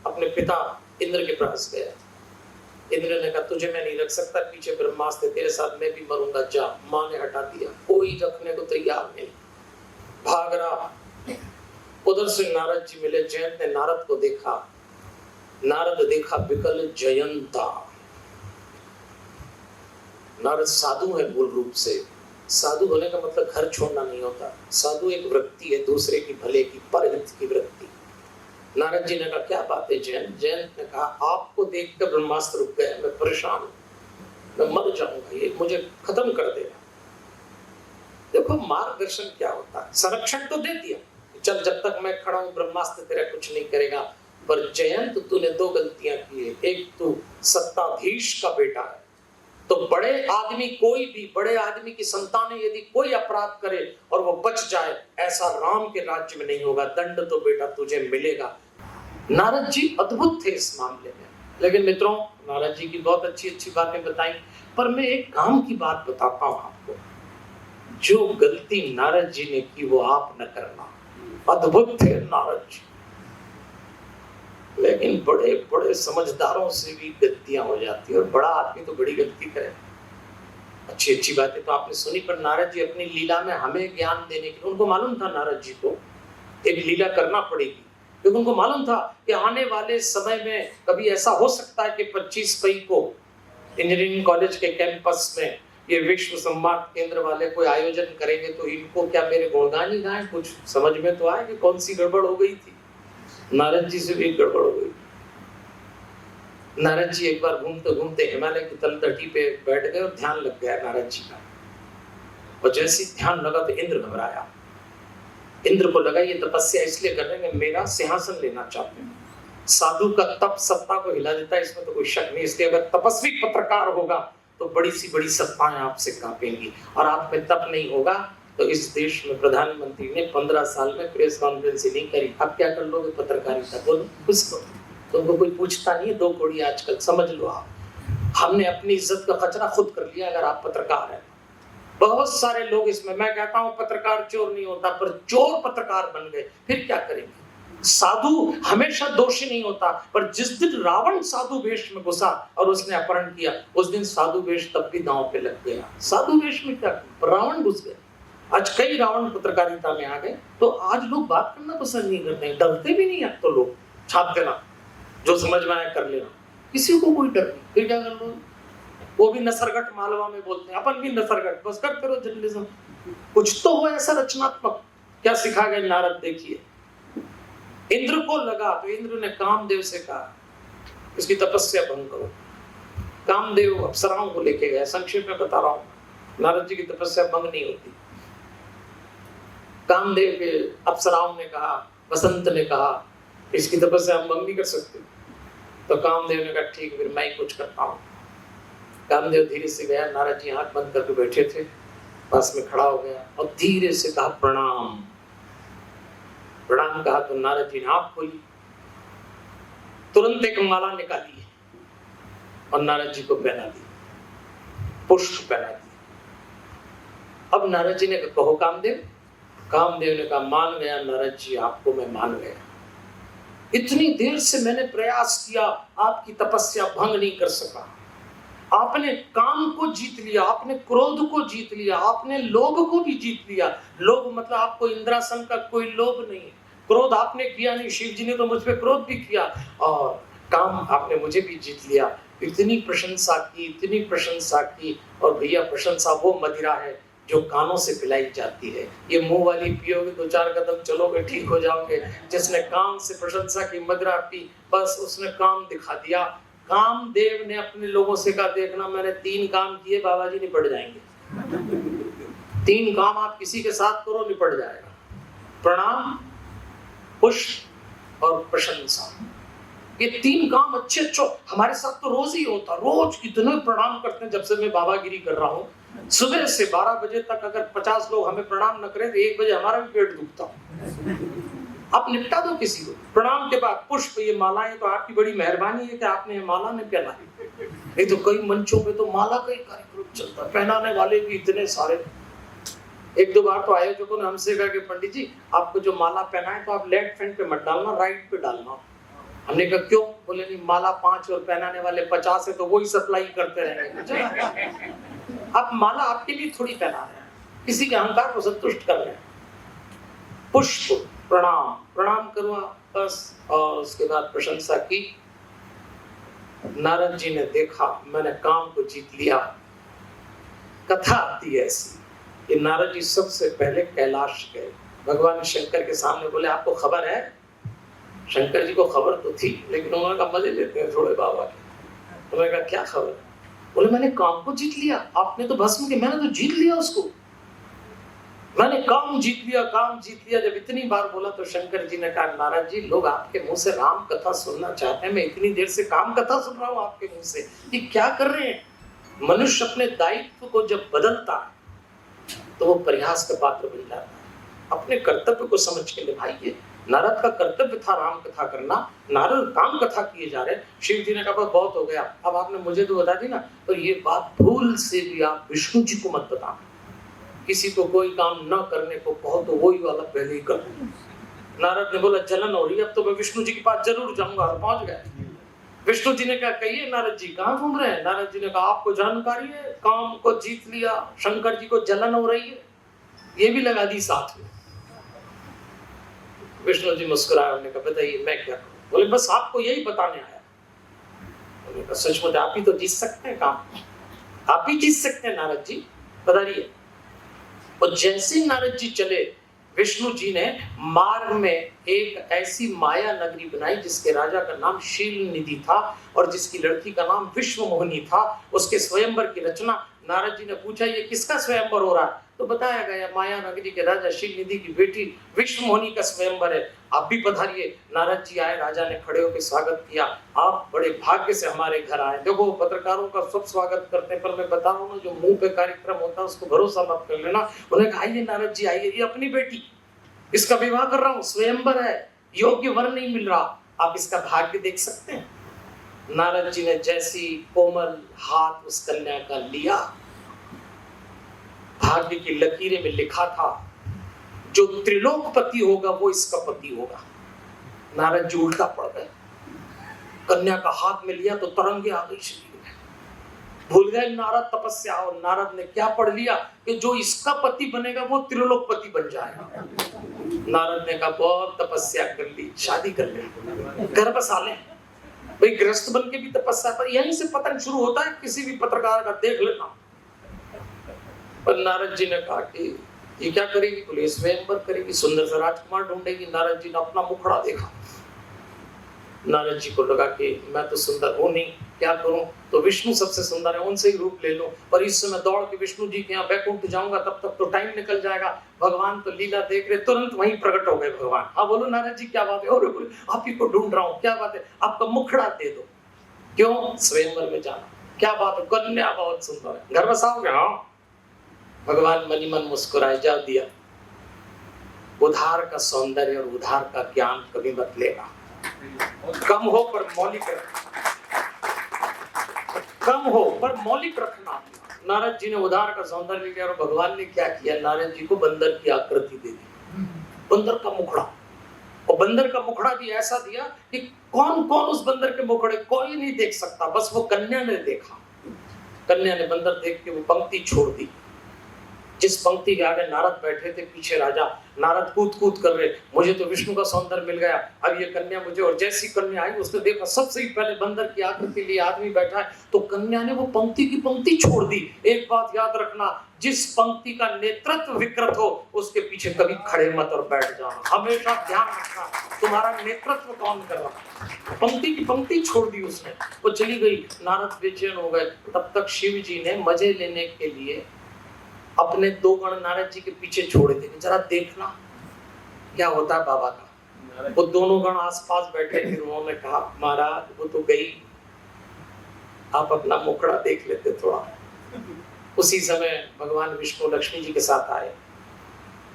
अपने पिता इंद्र के पास गया। इंद्र ने कहा तुझे मैं नहीं रख सकता, पीछे ब्रह्मास्त्र, तेरे साथ मैं भी मरूंगा, जा। माँ ने हटा दिया, कोई रखने को तैयार नहीं, भाग रहा। उधर से नारद जी मिले, जयंत ने नारद को देखा, नारद देखा विकल जयंता। नारद साधु है मूल रूप से। साधु होने का मतलब घर छोड़ना नहीं होता। साधु एक वृत्ति है, दूसरे की भले की, परहित की वृत्ति। नारद जी ने कहा क्या बात है जयंत? जयंत ने कहा आपको देखकर ब्रह्मास्त्र रुक गया, मैं परेशान हूं, मैं मर जाऊंगा, ये मुझे खत्म कर देगा। देखो मार्गदर्शन क्या होता है, संरक्षण तो दे दिया, चल जब तक मैं खड़ा हूं ब्रह्मास्त्र तेरा कुछ नहीं करेगा। पर जयंत तूने 2 गलतियां की है। एक, तू सत्ताधीश का बेटा है, तो बड़े आदमी, कोई भी बड़े आदमी की संतान यदि कोई अपराध करे और वो बच जाए, ऐसा राम के राज्य में नहीं होगा। दंड तो बेटा तुझे मिलेगा। नारद जी अद्भुत थे इस मामले में। लेकिन मित्रों, नारद जी की बहुत अच्छी अच्छी बातें बताई, पर मैं एक काम की बात बताता हूं आपको। जो गलती नारद जी ने की वो आप न करना। अद्भुत थे नारद जी, लेकिन बड़े बड़े समझदारों से भी गलतियां हो जाती है, और बड़ा आदमी तो बड़ी गलती करे। अच्छी अच्छी बातें तो आपने सुनी, पर नारद जी अपनी लीला में हमें ज्ञान देने के लिए, उनको मालूम था नारद जी को एक लीला करना पड़ेगी, क्योंकि उनको मालूम था कि आने वाले समय में कभी ऐसा हो सकता है कि 25 मई को इंजीनियरिंग कॉलेज के कैंपस में ये विश्व संवाद केंद्र वाले कोई आयोजन करेंगे तो इनको क्या मेरे गुणगान ही गाएं? कुछ समझ में तो आए कि कौन सी गड़बड़ हो गई थी। नारद जी से भी गड़बड़ हो गई। नारद जी एक बार घूमते घूमते हिमालय की तलतटी पे बैठ गए और ध्यान लग गया नारद जी का। और जैसे ध्यान लगा तो इंद्र घबराया। इंद्र को लगा ये तपस्या इसलिए कर रहे हैं मेरा सिंहासन लेना चाहते हैं। साधु का तप सत्ता को हिला देता है, इसमें तो कोई शक नहीं। इसलिए अगर तपस्वी पत्रकार होगा तो बड़ी सी बड़ी सत्ताएं आपसे कांपेंगी, और आप में तप नहीं होगा तो इस देश में प्रधानमंत्री ने 15 साल में प्रेस कॉन्फ्रेंस नहीं करी। अब क्या कर लोगे पत्रकारिता? बोलो कुछ तो तुमको कोई पूछता नहीं है। 2 कौड़ी आजकल समझ लो आप। हमने अपनी इज्जत का कचरा खुद कर लिया अगर आप पत्रकार हैं। बहुत सारे लोग इसमें, मैं कहता हूं पत्रकार चोर नहीं होता, पर चोर पत्रकार बन गए, फिर क्या करेंगे? साधु हमेशा दोषी नहीं होता, पर जिस दिन रावण साधु वेश में घुसा और उसने अपहरण किया, उस दिन साधु वेश तब भी दांव पे लग गया। साधु वेश में क्या, रावण घुस गया। आज कई रावण पत्रकारिता में आ गए, तो आज लोग बात करना पसंद नहीं करते, डरते भी नहीं। अब तो लोग छाप देना, जो समझ में आया कर लेना, किसी को कोई डर नहीं। फिर क्या कर लो? वो भी नसरगट मालवा में बोलते हैं, अपन भी नसरगट, बस करते रहो जर्नलिज्म। कुछ तो हो ऐसा रचनात्मक। क्या सिखा गए नारद? देखिए इंद्र को लगा तो इंद्र ने कामदेव से कहा इसकी तपस्या भंग करो। कामदेव अप्सराओं को लेके गए। संक्षेप में बता रहा हूं, नारद जी की तपस्या भंग नहीं होती। कामदेव के अप्सराओं ने कहा, वसंत ने कहा इसकी तपस्या हम भंग नहीं कर सकते। तो कामदेव ने कहा ठीक, फिर मैं ही कुछ करता हूँ। कामदेव धीरे से गया, नारद जी आंख बंद करके बैठे थे, पास में खड़ा हो गया और धीरे से कहा प्रणाम। प्रणाम कहा तो नारद जी ने आंख खोली, तुरंत एक माला निकाली और नारद जी को पहना दी, पुष्प पहना दी। अब नारद जी ने कहा कहो कामदेव। कामदेव ने कहा मान गया नारद जी, आपको मैं मान गया। इतनी देर से मैंने प्रयास किया, आपकी तपस्या भंग नहीं कर सका। आपने काम को जीत लिया, आपने क्रोध को जीत लिया, आपने लोभ को भी जीत लिया। लोभ मतलब आपको इंद्रासन का कोई लोभ नहीं। क्रोध आपने किया नहीं, शिव जी ने तो मुझ पे क्रोध भी किया, और काम आपने मुझे भी जीत लिया। इतनी प्रशंसा की, इतनी प्रशंसा की। और भैया प्रशंसा वो मदिरा है जो कानों से पिलाई जाती है। ये मुंह वाली पियोगे, 2-4 कदम चलोगे ठीक हो जाओगे। जिसने कान से प्रशंसा की मदिरा पी, बस उसने काम दिखा दिया। कामदेव ने अपने लोगों से कहा देखना मैंने 3 काम किए, बाबा जी निपट जाएंगे। 3 काम आप किसी के साथ करो, निपट जाएगा। प्रणाम, पुष्प और प्रशंसा। ये 3 काम अच्छे हमारे साथ तो रोज ही होता। रोज इतने प्रणाम करते हैं। जब से मैं बाबागिरी कर रहा हूँ, सुबह से 12 बजे तक अगर 50 लोग हमें प्रणाम न करें तो 1 बजे हमारा भी पेट दुखता। आप निपटा दो किसी को। प्रणाम के बाद पुष्प, ये मालाएं तो आपकी बड़ी मेहरबानी है कि आपने ये माला ने पहनाई। नहीं तो कई मंचों पे तो माला का ही कार्यक्रम चलता, पहनाने वाले भी इतने सारे। 1-2 बार तो आयोजकों ने हमसे कहा कि पंडित जी आपको जो माला पहनाए तो आप लेफ्ट हैंड पे मत डालना, राइट पे डालना। हमने कहा क्यों? बोले नहीं, माला 5 और पहनाने वाले 50 है तो वही सप्लाई करते रहेंगे। आप माला आपके लिए थोड़ी पहना रहे हैं, किसी के अहंकार को संतुष्ट कर रहे हैं। पुष्प, प्रणाम, प्रणाम करो बस। और उसके बाद प्रशंसा की। नारद जी ने देखा मैंने काम को जीत लिया। कथा आती है ऐसी कि नारद जी सबसे पहले कैलाश गए, भगवान शंकर के सामने बोले आपको खबर है? शंकर जी को खबर तो थी, लेकिन उन्होंने कहा मजे लेते हैं थोड़े बाबा के। उन्होंने कहा क्या खबर है? बोले मैंने काम को जीत लिया। आपने तो भस्म किया, मैंने तो जीत लिया उसको। मैंने काम जीत लिया, काम जीत लिया। जब इतनी बार बोला तो शंकर जी ने कहा नारद जी लोग आपके मुंह से राम कथा सुनना चाहते हैं, मैं इतनी देर से काम कथा सुन रहा हूँ आपके मुंह से, ये क्या कर रहे हैं? मनुष्य अपने दायित्व को जब बदलता है तो वो प्रयास का पात्र बन जाता है। अपने कर्तव्य को समझ के निभाइए। नारद का कर्तव्य था राम कथा करना, नारद काम कथा किए जा रहे। शिव जी ने कहा बहुत हो गया, अब आपने मुझे तो बता दी ना, तो ये बात भूल से भी आप विष्णु जी को मत बताना। किसी को कोई काम न करने को कहो तो वही वाला पहले ही कर दो। नारद ने बोला जलन हो रही है, अब तो मैं विष्णु जी के पास जरूर जाऊंगा। और पहुंच गए। विष्णु जी ने कहा कहिए नारद जी कहाँ घूम रहे हैं? नारद जी ने कहा आपको जानकारी है, काम को जीत लिया, शंकर जी को जलन हो रही है, ये भी लगा दी साथ में। विष्णु जी मुस्कुराए, उन्होंने कहा बताइए मैं क्या करूं? बोले बस आपको यही बताने आया। उन्होंने कहा सचमुच आप ही तो जीत सकते हैं काम, आप ही जीत सकते हैं नारद जी, बताइए। और जैसे ही नारद जी चले, विष्णु जी ने मार्ग में एक ऐसी माया नगरी बनाई जिसके राजा का नाम शील निधि था और जिसकी लड़की का नाम विश्व मोहिनी था। उसके स्वयंवर की रचना, नारद जी ने पूछा ये किसका स्वयंवर हो रहा है, तो बताया गया माया नगरी के राजा शील निधि की बेटी विश्व मोहिनी का स्वयंवर है, आप भी पधारिए। नारद जी आए, राजा ने खड़े होकर स्वागत किया, आप बड़े भाग्य से हमारे घर आए। देखो पत्रकारों का सब स्वागत करते हैं, पर मैं बता रहा हूँ जो मुंह पे कार्यक्रम होता है उसको भरोसा मत कर लेना। उन्होंने कहा आइए नारद जी आइए, ये अपनी बेटी, इसका विवाह कर रहा हूँ, स्वयंवर है, योग्य वर नहीं मिल रहा, आप इसका भाग्य देख सकते हैं। नारद जी ने जैसी कोमल हाथ उस कन्या का लिया, भाग्य की लकीरें में लिखा था जो त्रिलोकपति होगा वो इसका पति होगा। नारद जी उल्टा पड़ गए, कन्या का हाथ में लिया तो तरंगे आ गई शरीर में, भूल गए नारद तपस्या, और नारद ने क्या पढ़ लिया कि जो इसका पति बनेगा वो त्रिलोकपति बन जाएगा। नारद ने कहा बहुत तपस्या कर ली, शादी कर ले, घर बसा ले। भाई गृहस्थ बन के भी तपस्या, पर यहीं से पतन शुरू होता है किसी भी पत्रकार का, देख लेना। पर नारद जी ने कहा कि ये क्या करेगी, बोले स्वयंवर करेगी, सुंदर सा राजकुमार ढूंढेगी। नारद जी ने अपना मुखड़ा देखा, नारद जी को लगा कि मैं तो सुंदर हूं नहीं, क्या करूं, तो विष्णु सबसे सुंदर है, उनसे ही रूप ले लो। पर इस समय दौड़ के विष्णु जी के यहाँ बैकुंठ जाऊंगा तब तक तो टाइम निकल जाएगा, भगवान तो लीला देख रहे, तुरंत वहीं प्रकट हो गए भगवान। हाँ बोलो नारद जी क्या बात है, और बोले आप ही को ढूंढ रहा हूँ, क्या बात है, आपका मुखड़ा दे दो। क्यों, स्वयंवर में जाना, क्या बात है, कन्या बहुत सुंदर है, घर बसाओगे। हाँ, भगवान मनी मन मुस्कुराए, जा दिया। उधार का सौंदर्य और उधार का ज्ञान कभी मत लेना, कम हो पर मौलिक रखना, कम हो पर मौलिक रखना। नारद जी ने उधार का सौंदर्य लिया और भगवान ने क्या किया, नारद जी को बंदर की आकृति दे दी, बंदर का मुखड़ा। और बंदर का मुखड़ा भी ऐसा दिया कि कौन कौन उस बंदर के मुखड़े कोई नहीं देख सकता, बस वो कन्या ने देखा। कन्या ने बंदर देख के वो पंक्ति छोड़ दी, जिस पंक्ति के आगे नारद बैठे थे, पीछे राजा, नारद कूद कूद कर रहे, मुझे तो विष्णु का सौंदर्य मिल गया, अब ये कन्या मुझे। और जैसी कन्या आई उसने देखा सबसे पहले बंदर की आकृति लिए आदमी बैठा है, तो कन्या ने वो पंक्ति की पंक्ति छोड़ दी। एक बात याद रखना, जिस पंक्ति का नेतृत्व विकृत हो उसके पीछे कभी खड़े मत और बैठ जाना, हमेशा ध्यान रखना तुम्हारा नेतृत्व कौन कर रहा है। पंक्ति की पंक्ति छोड़ दी उसने, वो चली गई। नारद बेचैन हो गए। तब तक शिव जी ने मजे लेने के लिए अपने दो गण नारद जी के पीछे छोड़े थे, जरा देखना क्या होता है बाबा का। वो दोनों गण आसपास बैठे थे, उन्होंने कहा महाराज वो तो गई, आप अपना मुखड़ा देख लेते थोड़ा। उसी समय भगवान विष्णु लक्ष्मी जी के साथ आए,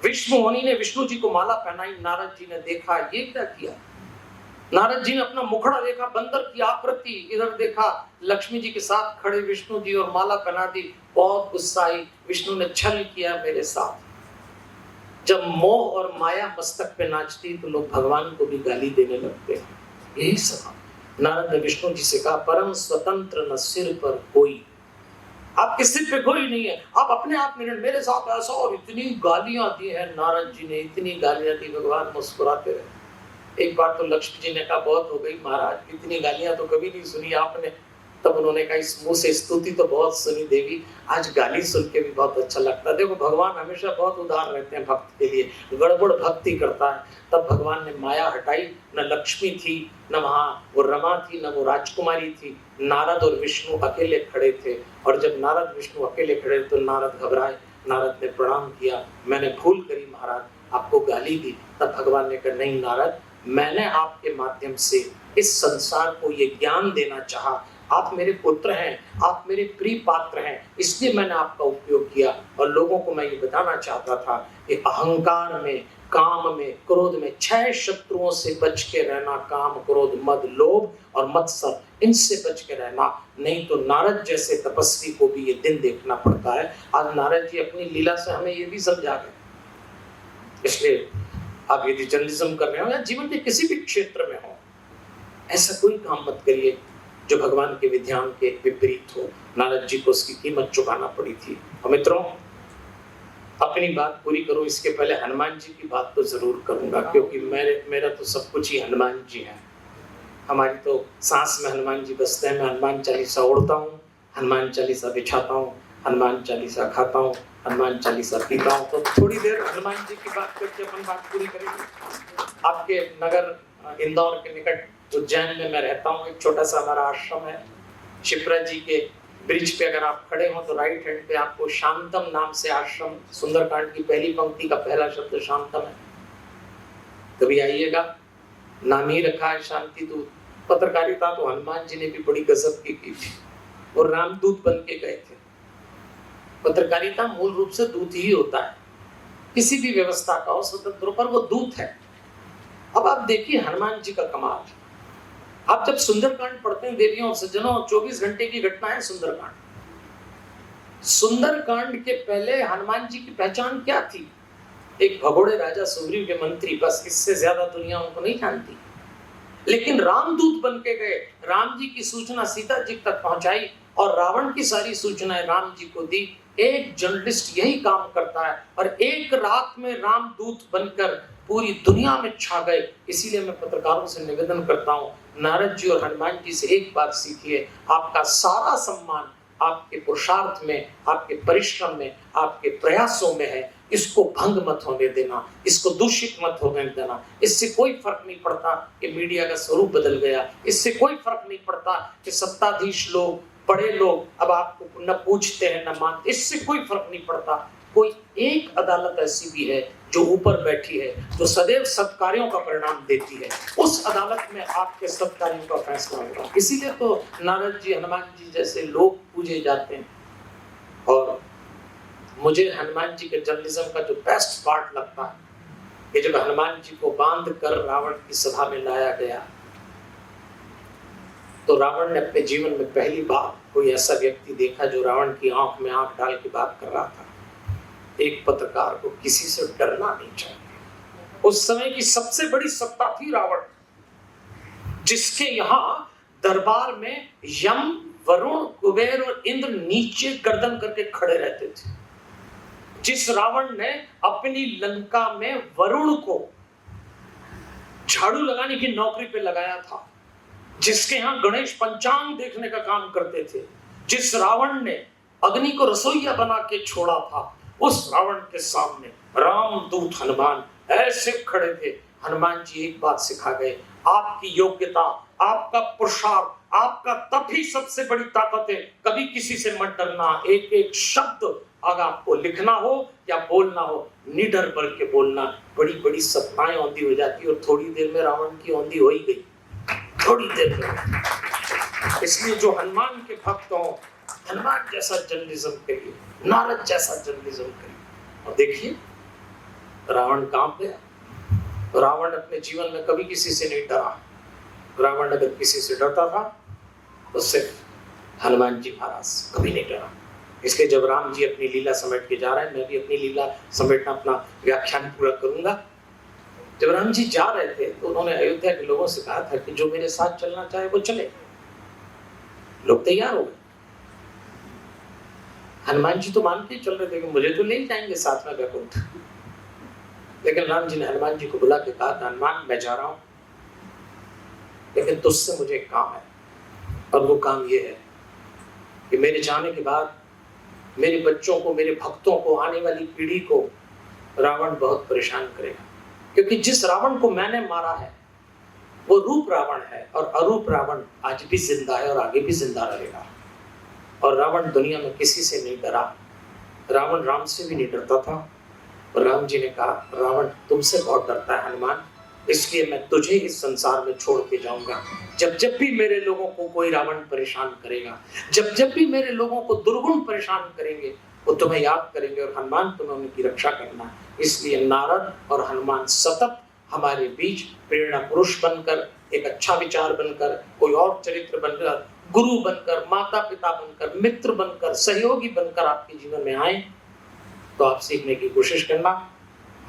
विष्णु मोहिनी ने विष्णु जी को माला पहनाई। नारद जी ने देखा ये क्या किया, नारद जी ने अपना मुखड़ा देखा, बंदर की आकृति, इधर देखा लक्ष्मी जी के साथ खड़े विष्णु जी और माला पहना दी। बहुत गुस्सा आई, विष्णु ने छल किया मेरे साथ। जब मोह और माया मस्तक पे नाचती तो लोग भगवान को भी गाली देने लगते हैं। यही सब नारद ने विष्णु जी से कहा, परम स्वतंत्र न सिर पर कोई, आपके सिर पे कोई नहीं है, आप अपने आप में मेरे साथ ऐसा। और इतनी गालियां दी है नारद जी ने, इतनी गालियां दी, भगवान मुस्कुराते रहे। एक बार तो लक्ष्मी जी ने कहा बहुत हो गई महाराज, इतनी गालियां तो कभी नहीं सुनी आपने। तब उन्होंने कहा इस मुंह से स्तुति तो बहुत सुनी देवी, आज गाली सुन के भी बहुत अच्छा लगता है। देखो भगवान हमेशा बहुत उदार रहते हैं भक्त के लिए, गड़बड़ भक्ति करता है। तब भगवान ने माया हटाई, न लक्ष्मी थी, न वहां वो रमा थी, न वो राजकुमारी थी। नारद और विष्णु अकेले खड़े थे, और जब नारद विष्णु अकेले खड़े तो नारद घबराए। नारद ने प्रणाम किया, मैंने भूल करी महाराज, आपको गाली दी। तब भगवान ने कहा नहीं नारद, मैंने आपके माध्यम से इस संसार को ये ज्ञान देना चाहा, आप मेरे पुत्र हैं, आप मेरे प्रिय पात्र हैं, इसलिए मैंने आपका उपयोग किया। और लोगों को मैं ये बताना चाहता था कि अहंकार में, काम में, क्रोध में 6 शत्रुओं से बच के रहना, काम, क्रोध, मद, लोभ और मत्सर, इनसे बच के रहना, नहीं तो नारद जैसे तपस्वी को भी ये दिन देखना पड़ता है। आज नारद जी अपनी लीला से हमें ये भी समझा गए। इसलिए आप यदि जर्नलिज्म कर रहे हो या जीवन के किसी भी क्षेत्र में हो, ऐसा कोई काम मत करिए जो भगवान के विधान के विपरीत हो। नारद जी को उसकी कीमत चुकाना पड़ी थी। और मित्रों, अपनी बात पूरी करूं इसके पहले हनुमान जी की बात तो जरूर करूंगा, क्योंकि मेरा तो सब कुछ ही हनुमान जी हैं। हमारी तो सांस में हनुमान जी बसते हैं। मैं हनुमान चालीसा ओढ़ता हूँ, हनुमान चालीसा बिछाता हूँ, हनुमान चालीसा खाता हूँ, हनुमान चालीसा पीता हूँ। तो थोड़ी देर हनुमान जी की बात करके अपन बात पूरी करेंगे। आपके नगर इंदौर के निकट उज्जैन में मैं रहता हूँ। एक छोटा सा हमारा आश्रम है। शिप्रा जी के ब्रिज पे अगर आप खड़े हो तो राइट हैंड पे आपको शांतम नाम से आश्रम, सुंदरकांड की पहली पंक्ति का पहला शब्द शांतम है। कभी आइएगा, नाम ही रखा है शांति दूत। पत्रकारिता तो हनुमान जी ने भी बड़ी गजब की थी और रामदूत बन के गए थे। पत्रकारिता मूल रूप से दूत ही होता है, किसी भी व्यवस्था का हो स्वतंत्र पर वो दूत है। अब आप देखिए हनुमान जी का कमाल। आप जब सुंदरकांड पढ़ते हैं देवियों और सज्जनों, 24 घंटे की घटना है सुंदरकांड। सुंदरकांड के पहले हनुमान जी की पहचान क्या थी? एक भगोड़े राजा सुग्रीव के मंत्री, बस इससे ज्यादा दुनिया उनको नहीं जानती। लेकिन रामदूत बन के गए, राम जी की सूचना सीता जी तक पहुंचाई और रावण की सारी सूचनाएं राम जी को दी। एक जर्नलिस्ट यही काम करता है और एक रात में रामदूत बनकर पूरी दुनिया में छा गए। इसीलिए मैं पत्रकारों से निवेदन करता हूँ, नारद जी और हनुमान जी से एक बात सीखिए, आपका सारा सम्मान आपके पुरुषार्थ में, आपके परिश्रम में, आपके प्रयासों में है। इसको भंग मत होने देना, इसको दूषित मत होने देना। इससे कोई फर्क नहीं पड़ता कि मीडिया का स्वरूप बदल गया, इससे कोई फर्क नहीं पड़ता कि सत्ताधीश लोग, बड़े लोग अब आपको न पूछते हैं न मानते, इससे कोई फर्क नहीं पड़ता। कोई एक अदालत ऐसी भी है जो ऊपर बैठी है, जो सदैव सत्कार्यों का परिणाम देती है। उस अदालत में आपके सत्कार्यों का फैसला होगा। इसीलिए तो नारद जी, हनुमान जी जैसे लोग पूजे जाते हैं। और मुझे हनुमान जी के जर्नलिज्म का जो बेस्ट पार्ट लगता है कि जब हनुमान जी को बांध कर रावण की सभा में लाया गया तो रावण ने अपने जीवन में पहली बार कोई ऐसा व्यक्ति देखा जो रावण की आंख में आंख डाल के बात कर रहा था। एक पत्रकार को किसी से डरना नहीं चाहिए। उस समय की सबसे बड़ी सत्ता थी रावण, जिसके यहाँ दरबार में यम, वरुण, कुबेर और इंद्र नीचे गर्दन करके खड़े रहते थे। जिस रावण ने अपनी लंका में वरुण को झाड़ू लगाने की नौकरी पे लगाया था, जिसके यहाँ गणेश पंचांग देखने का काम करते थे, जिस रावण ने अग्नि को रसोईया बना के छोड़ा था, उस रावण के सामने रामदूत हनुमान ऐसे खड़े थे। हनुमान जी एक बात सिखा गए, आपकी योग्यता, आपका पुरुषार्थ, आपका तप ही सबसे बड़ी ताकत है। कभी किसी से मत डरना। एक एक शब्द अगर आपको लिखना हो या बोलना हो, निडर बन के बोलना। बड़ी बड़ी सत्ताएं औंधी हो जाती और थोड़ी देर में रावण की औंधी हो ही गई, थोड़ी देर में। इसलिए जो हनुमान के भक्त हो, हनुमान जैसा जर्नलिज्म करिए, नारद जैसा जर्नलिज्म करिए। और देखिए रावण कांप गया। रावण अपने जीवन में कभी किसी से नहीं डरा। रावण अगर किसी से डरता था तो सिर्फ हनुमान जी महाराज कभी नहीं डरा। इसलिए जब राम जी अपनी लीला समेट के जा रहे हैं, मैं भी अपनी लीला समेटना अपना व्याख्यान पूरा करूंगा। जब राम जी जा रहे थे तो उन्होंने अयोध्या के लोगों से कहा था कि जो मेरे साथ चलना चाहे वो चले। लोग तैयार हो गए। हनुमान जी तो मान के चल रहे थे कि मुझे तो ले जाएंगे साथ में वैकुंठ। लेकिन राम जी ने हनुमान जी को बुला के कहा, हनुमान मैं जा रहा हूं, लेकिन तुझसे मुझे एक काम है। और वो काम ये है कि मेरे जाने के बाद मेरे बच्चों को, मेरे भक्तों को, आने वाली पीढ़ी को रावण बहुत परेशान करेगा। क्योंकि जिस रावण को मैंने मारा है वो रूप रावण है और अरूप रावण आज भी जिंदा है और आगे भी जिंदा रहेगा। और रावण दुनिया में किसी से नहीं डरा। रावण राम से भी नहीं डरता था। और राम जी ने कहा, रावण तुमसे बहुत डरता है हनुमान, इसलिए मैं तुझे इस संसार में छोड़ के जाऊंगा। जब जब भी मेरे लोगों को कोई रावण परेशान करेगा, जब जब भी मेरे लोगों को दुर्गुण परेशान करेंगे, वो तुम्हें याद करेंगे और हनुमान तुम्हें उनकी रक्षा करना। इसलिए नारद और हनुमान सतत हमारे बीच प्रेरणा पुरुष बनकर, एक अच्छा विचार बनकर, कोई और चरित्र बनकर, गुरु बनकर, माता पिता बनकर, मित्र बनकर, सहयोगी बनकर आपके जीवन में आए। तो आप सीखने की कोशिश करना।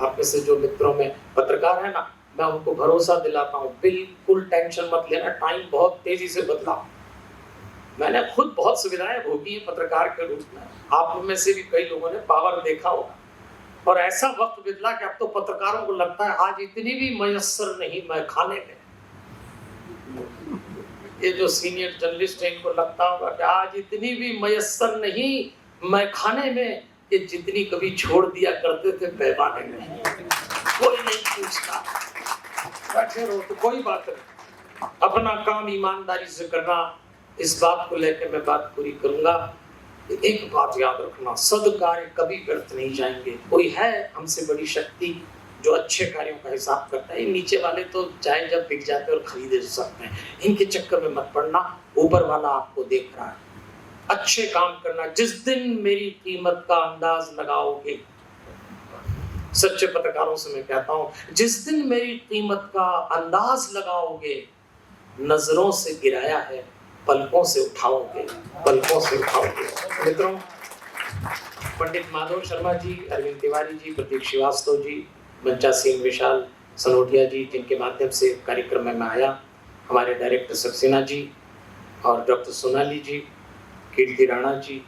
आप में से जो मित्रों में पत्रकार है ना, मैं उनको भरोसा दिलाता हूँ, बिल्कुल टेंशन मत लेना। टाइम बहुत तेजी से बदला। मैंने खुद बहुत सुविधाएं भोगी है पत्रकार के रूप में। आप में से भी कई लोगों ने पावर देखा होगा। और ऐसा वक्त बदला कि अब तो पत्रकारों को लगता है आज इतनी भी मयस्सर नहीं मैं खाने में। ये जो सीनियर जर्नलिस्ट हैं इनको लगता होगा कि आज इतनी भी मयस्सर नहीं मैं खाने में कि जितनी कभी छोड़ दिया करते थे पैमाने में। कोई नहीं पूछता, बैठे रहो तो कोई बात नहीं, अपना काम ईमानदारी से करना। इस बात को लेकर मैं बात पूरी करूंगा। एक बात याद रखना, सद्कार्य कभी व्यर्थ नहीं जाएंगे। कोई है हमसे बड़ी शक्ति जो अच्छे कार्यों का हिसाब करता है। नीचे वाले तो चाहे जब बिक जाते और खरीदे सकते हैं, इनके चक्कर में मत पड़ना। ऊपर वाला आपको देख रहा है। अच्छे काम करना। जिस दिन मेरी कीमत का अंदाज लगाओगे, सच्चे पत्रकारों से मैं कहता हूं, जिस दिन मेरी कीमत का अंदाज लगाओगे, नजरों से गिराया है पलकों से उठाओगे, पलकों से उठाओगे। मित्रों, पंडित माधव शर्मा जी, अरविंद तिवारी जी, प्रतीक श्रीवास्तव जी, मंचा सिंह, विशाल सनोटिया जी, जिनके माध्यम से कार्यक्रम में मैं आया, हमारे डायरेक्टर सक्सेना जी और डॉक्टर सोनाली जी, कीर्ति राणा जी,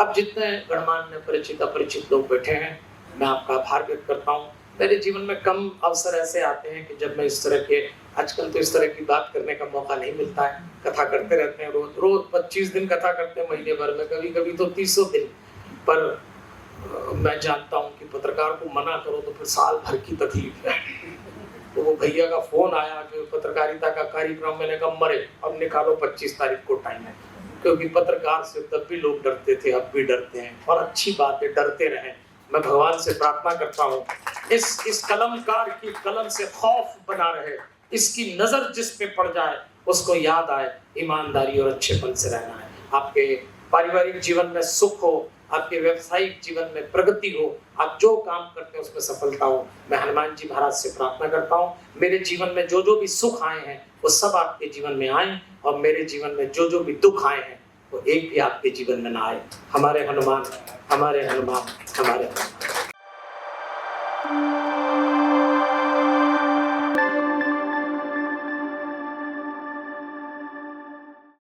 अब जितने गणमान्य परिचित अपरिचित लोग बैठे हैं, मैं आपका आभार व्यक्त करता हूँ। मेरे जीवन में कम अवसर ऐसे आते हैं कि जब मैं इस तरह के, आजकल तो इस तरह की बात करने का मौका नहीं मिलता है। कथा करते रहते हैं, रोज रोज 25 दिन कथा करते हैं महीने भर में, कभी कभी तो 30 दिन। पर मैं जानता हूँ कि पत्रकार को मना करो तो फिर साल भर की तकलीफ है। तो वो भैया का फोन आया कि पत्रकारिता का कार्यक्रम, मैंने कहा मरे, अब निकालो 25 तारीख को टाइम है। क्योंकि पत्रकार से तब भी लोग डरते थे, अब भी डरते हैं, और अच्छी बात है, डरते रहें। मैं भगवान से प्रार्थना करता हूँ इस कलमकार की कलम से खौफ बना रहे, इसकी नजर जिस पे पड़ जाए उसको याद आए ईमानदारी और अच्छेपन से रहना है। आपके पारिवारिक जीवन में सुख हो, आपके व्यवसायिक जीवन में प्रगति हो, आप जो काम करते हैं उसमें सफलता हो। मैं हनुमान जी महाराज से प्रार्थना करता हूँ मेरे जीवन में जो जो भी सुख आए हैं वो सब आपके जीवन में आए, और मेरे जीवन में जो जो भी दुख आए हैं वो एक भी आपके जीवन में ना आए। हमारे हनुमान, हमारे हनुमान, हमारे हनुमान।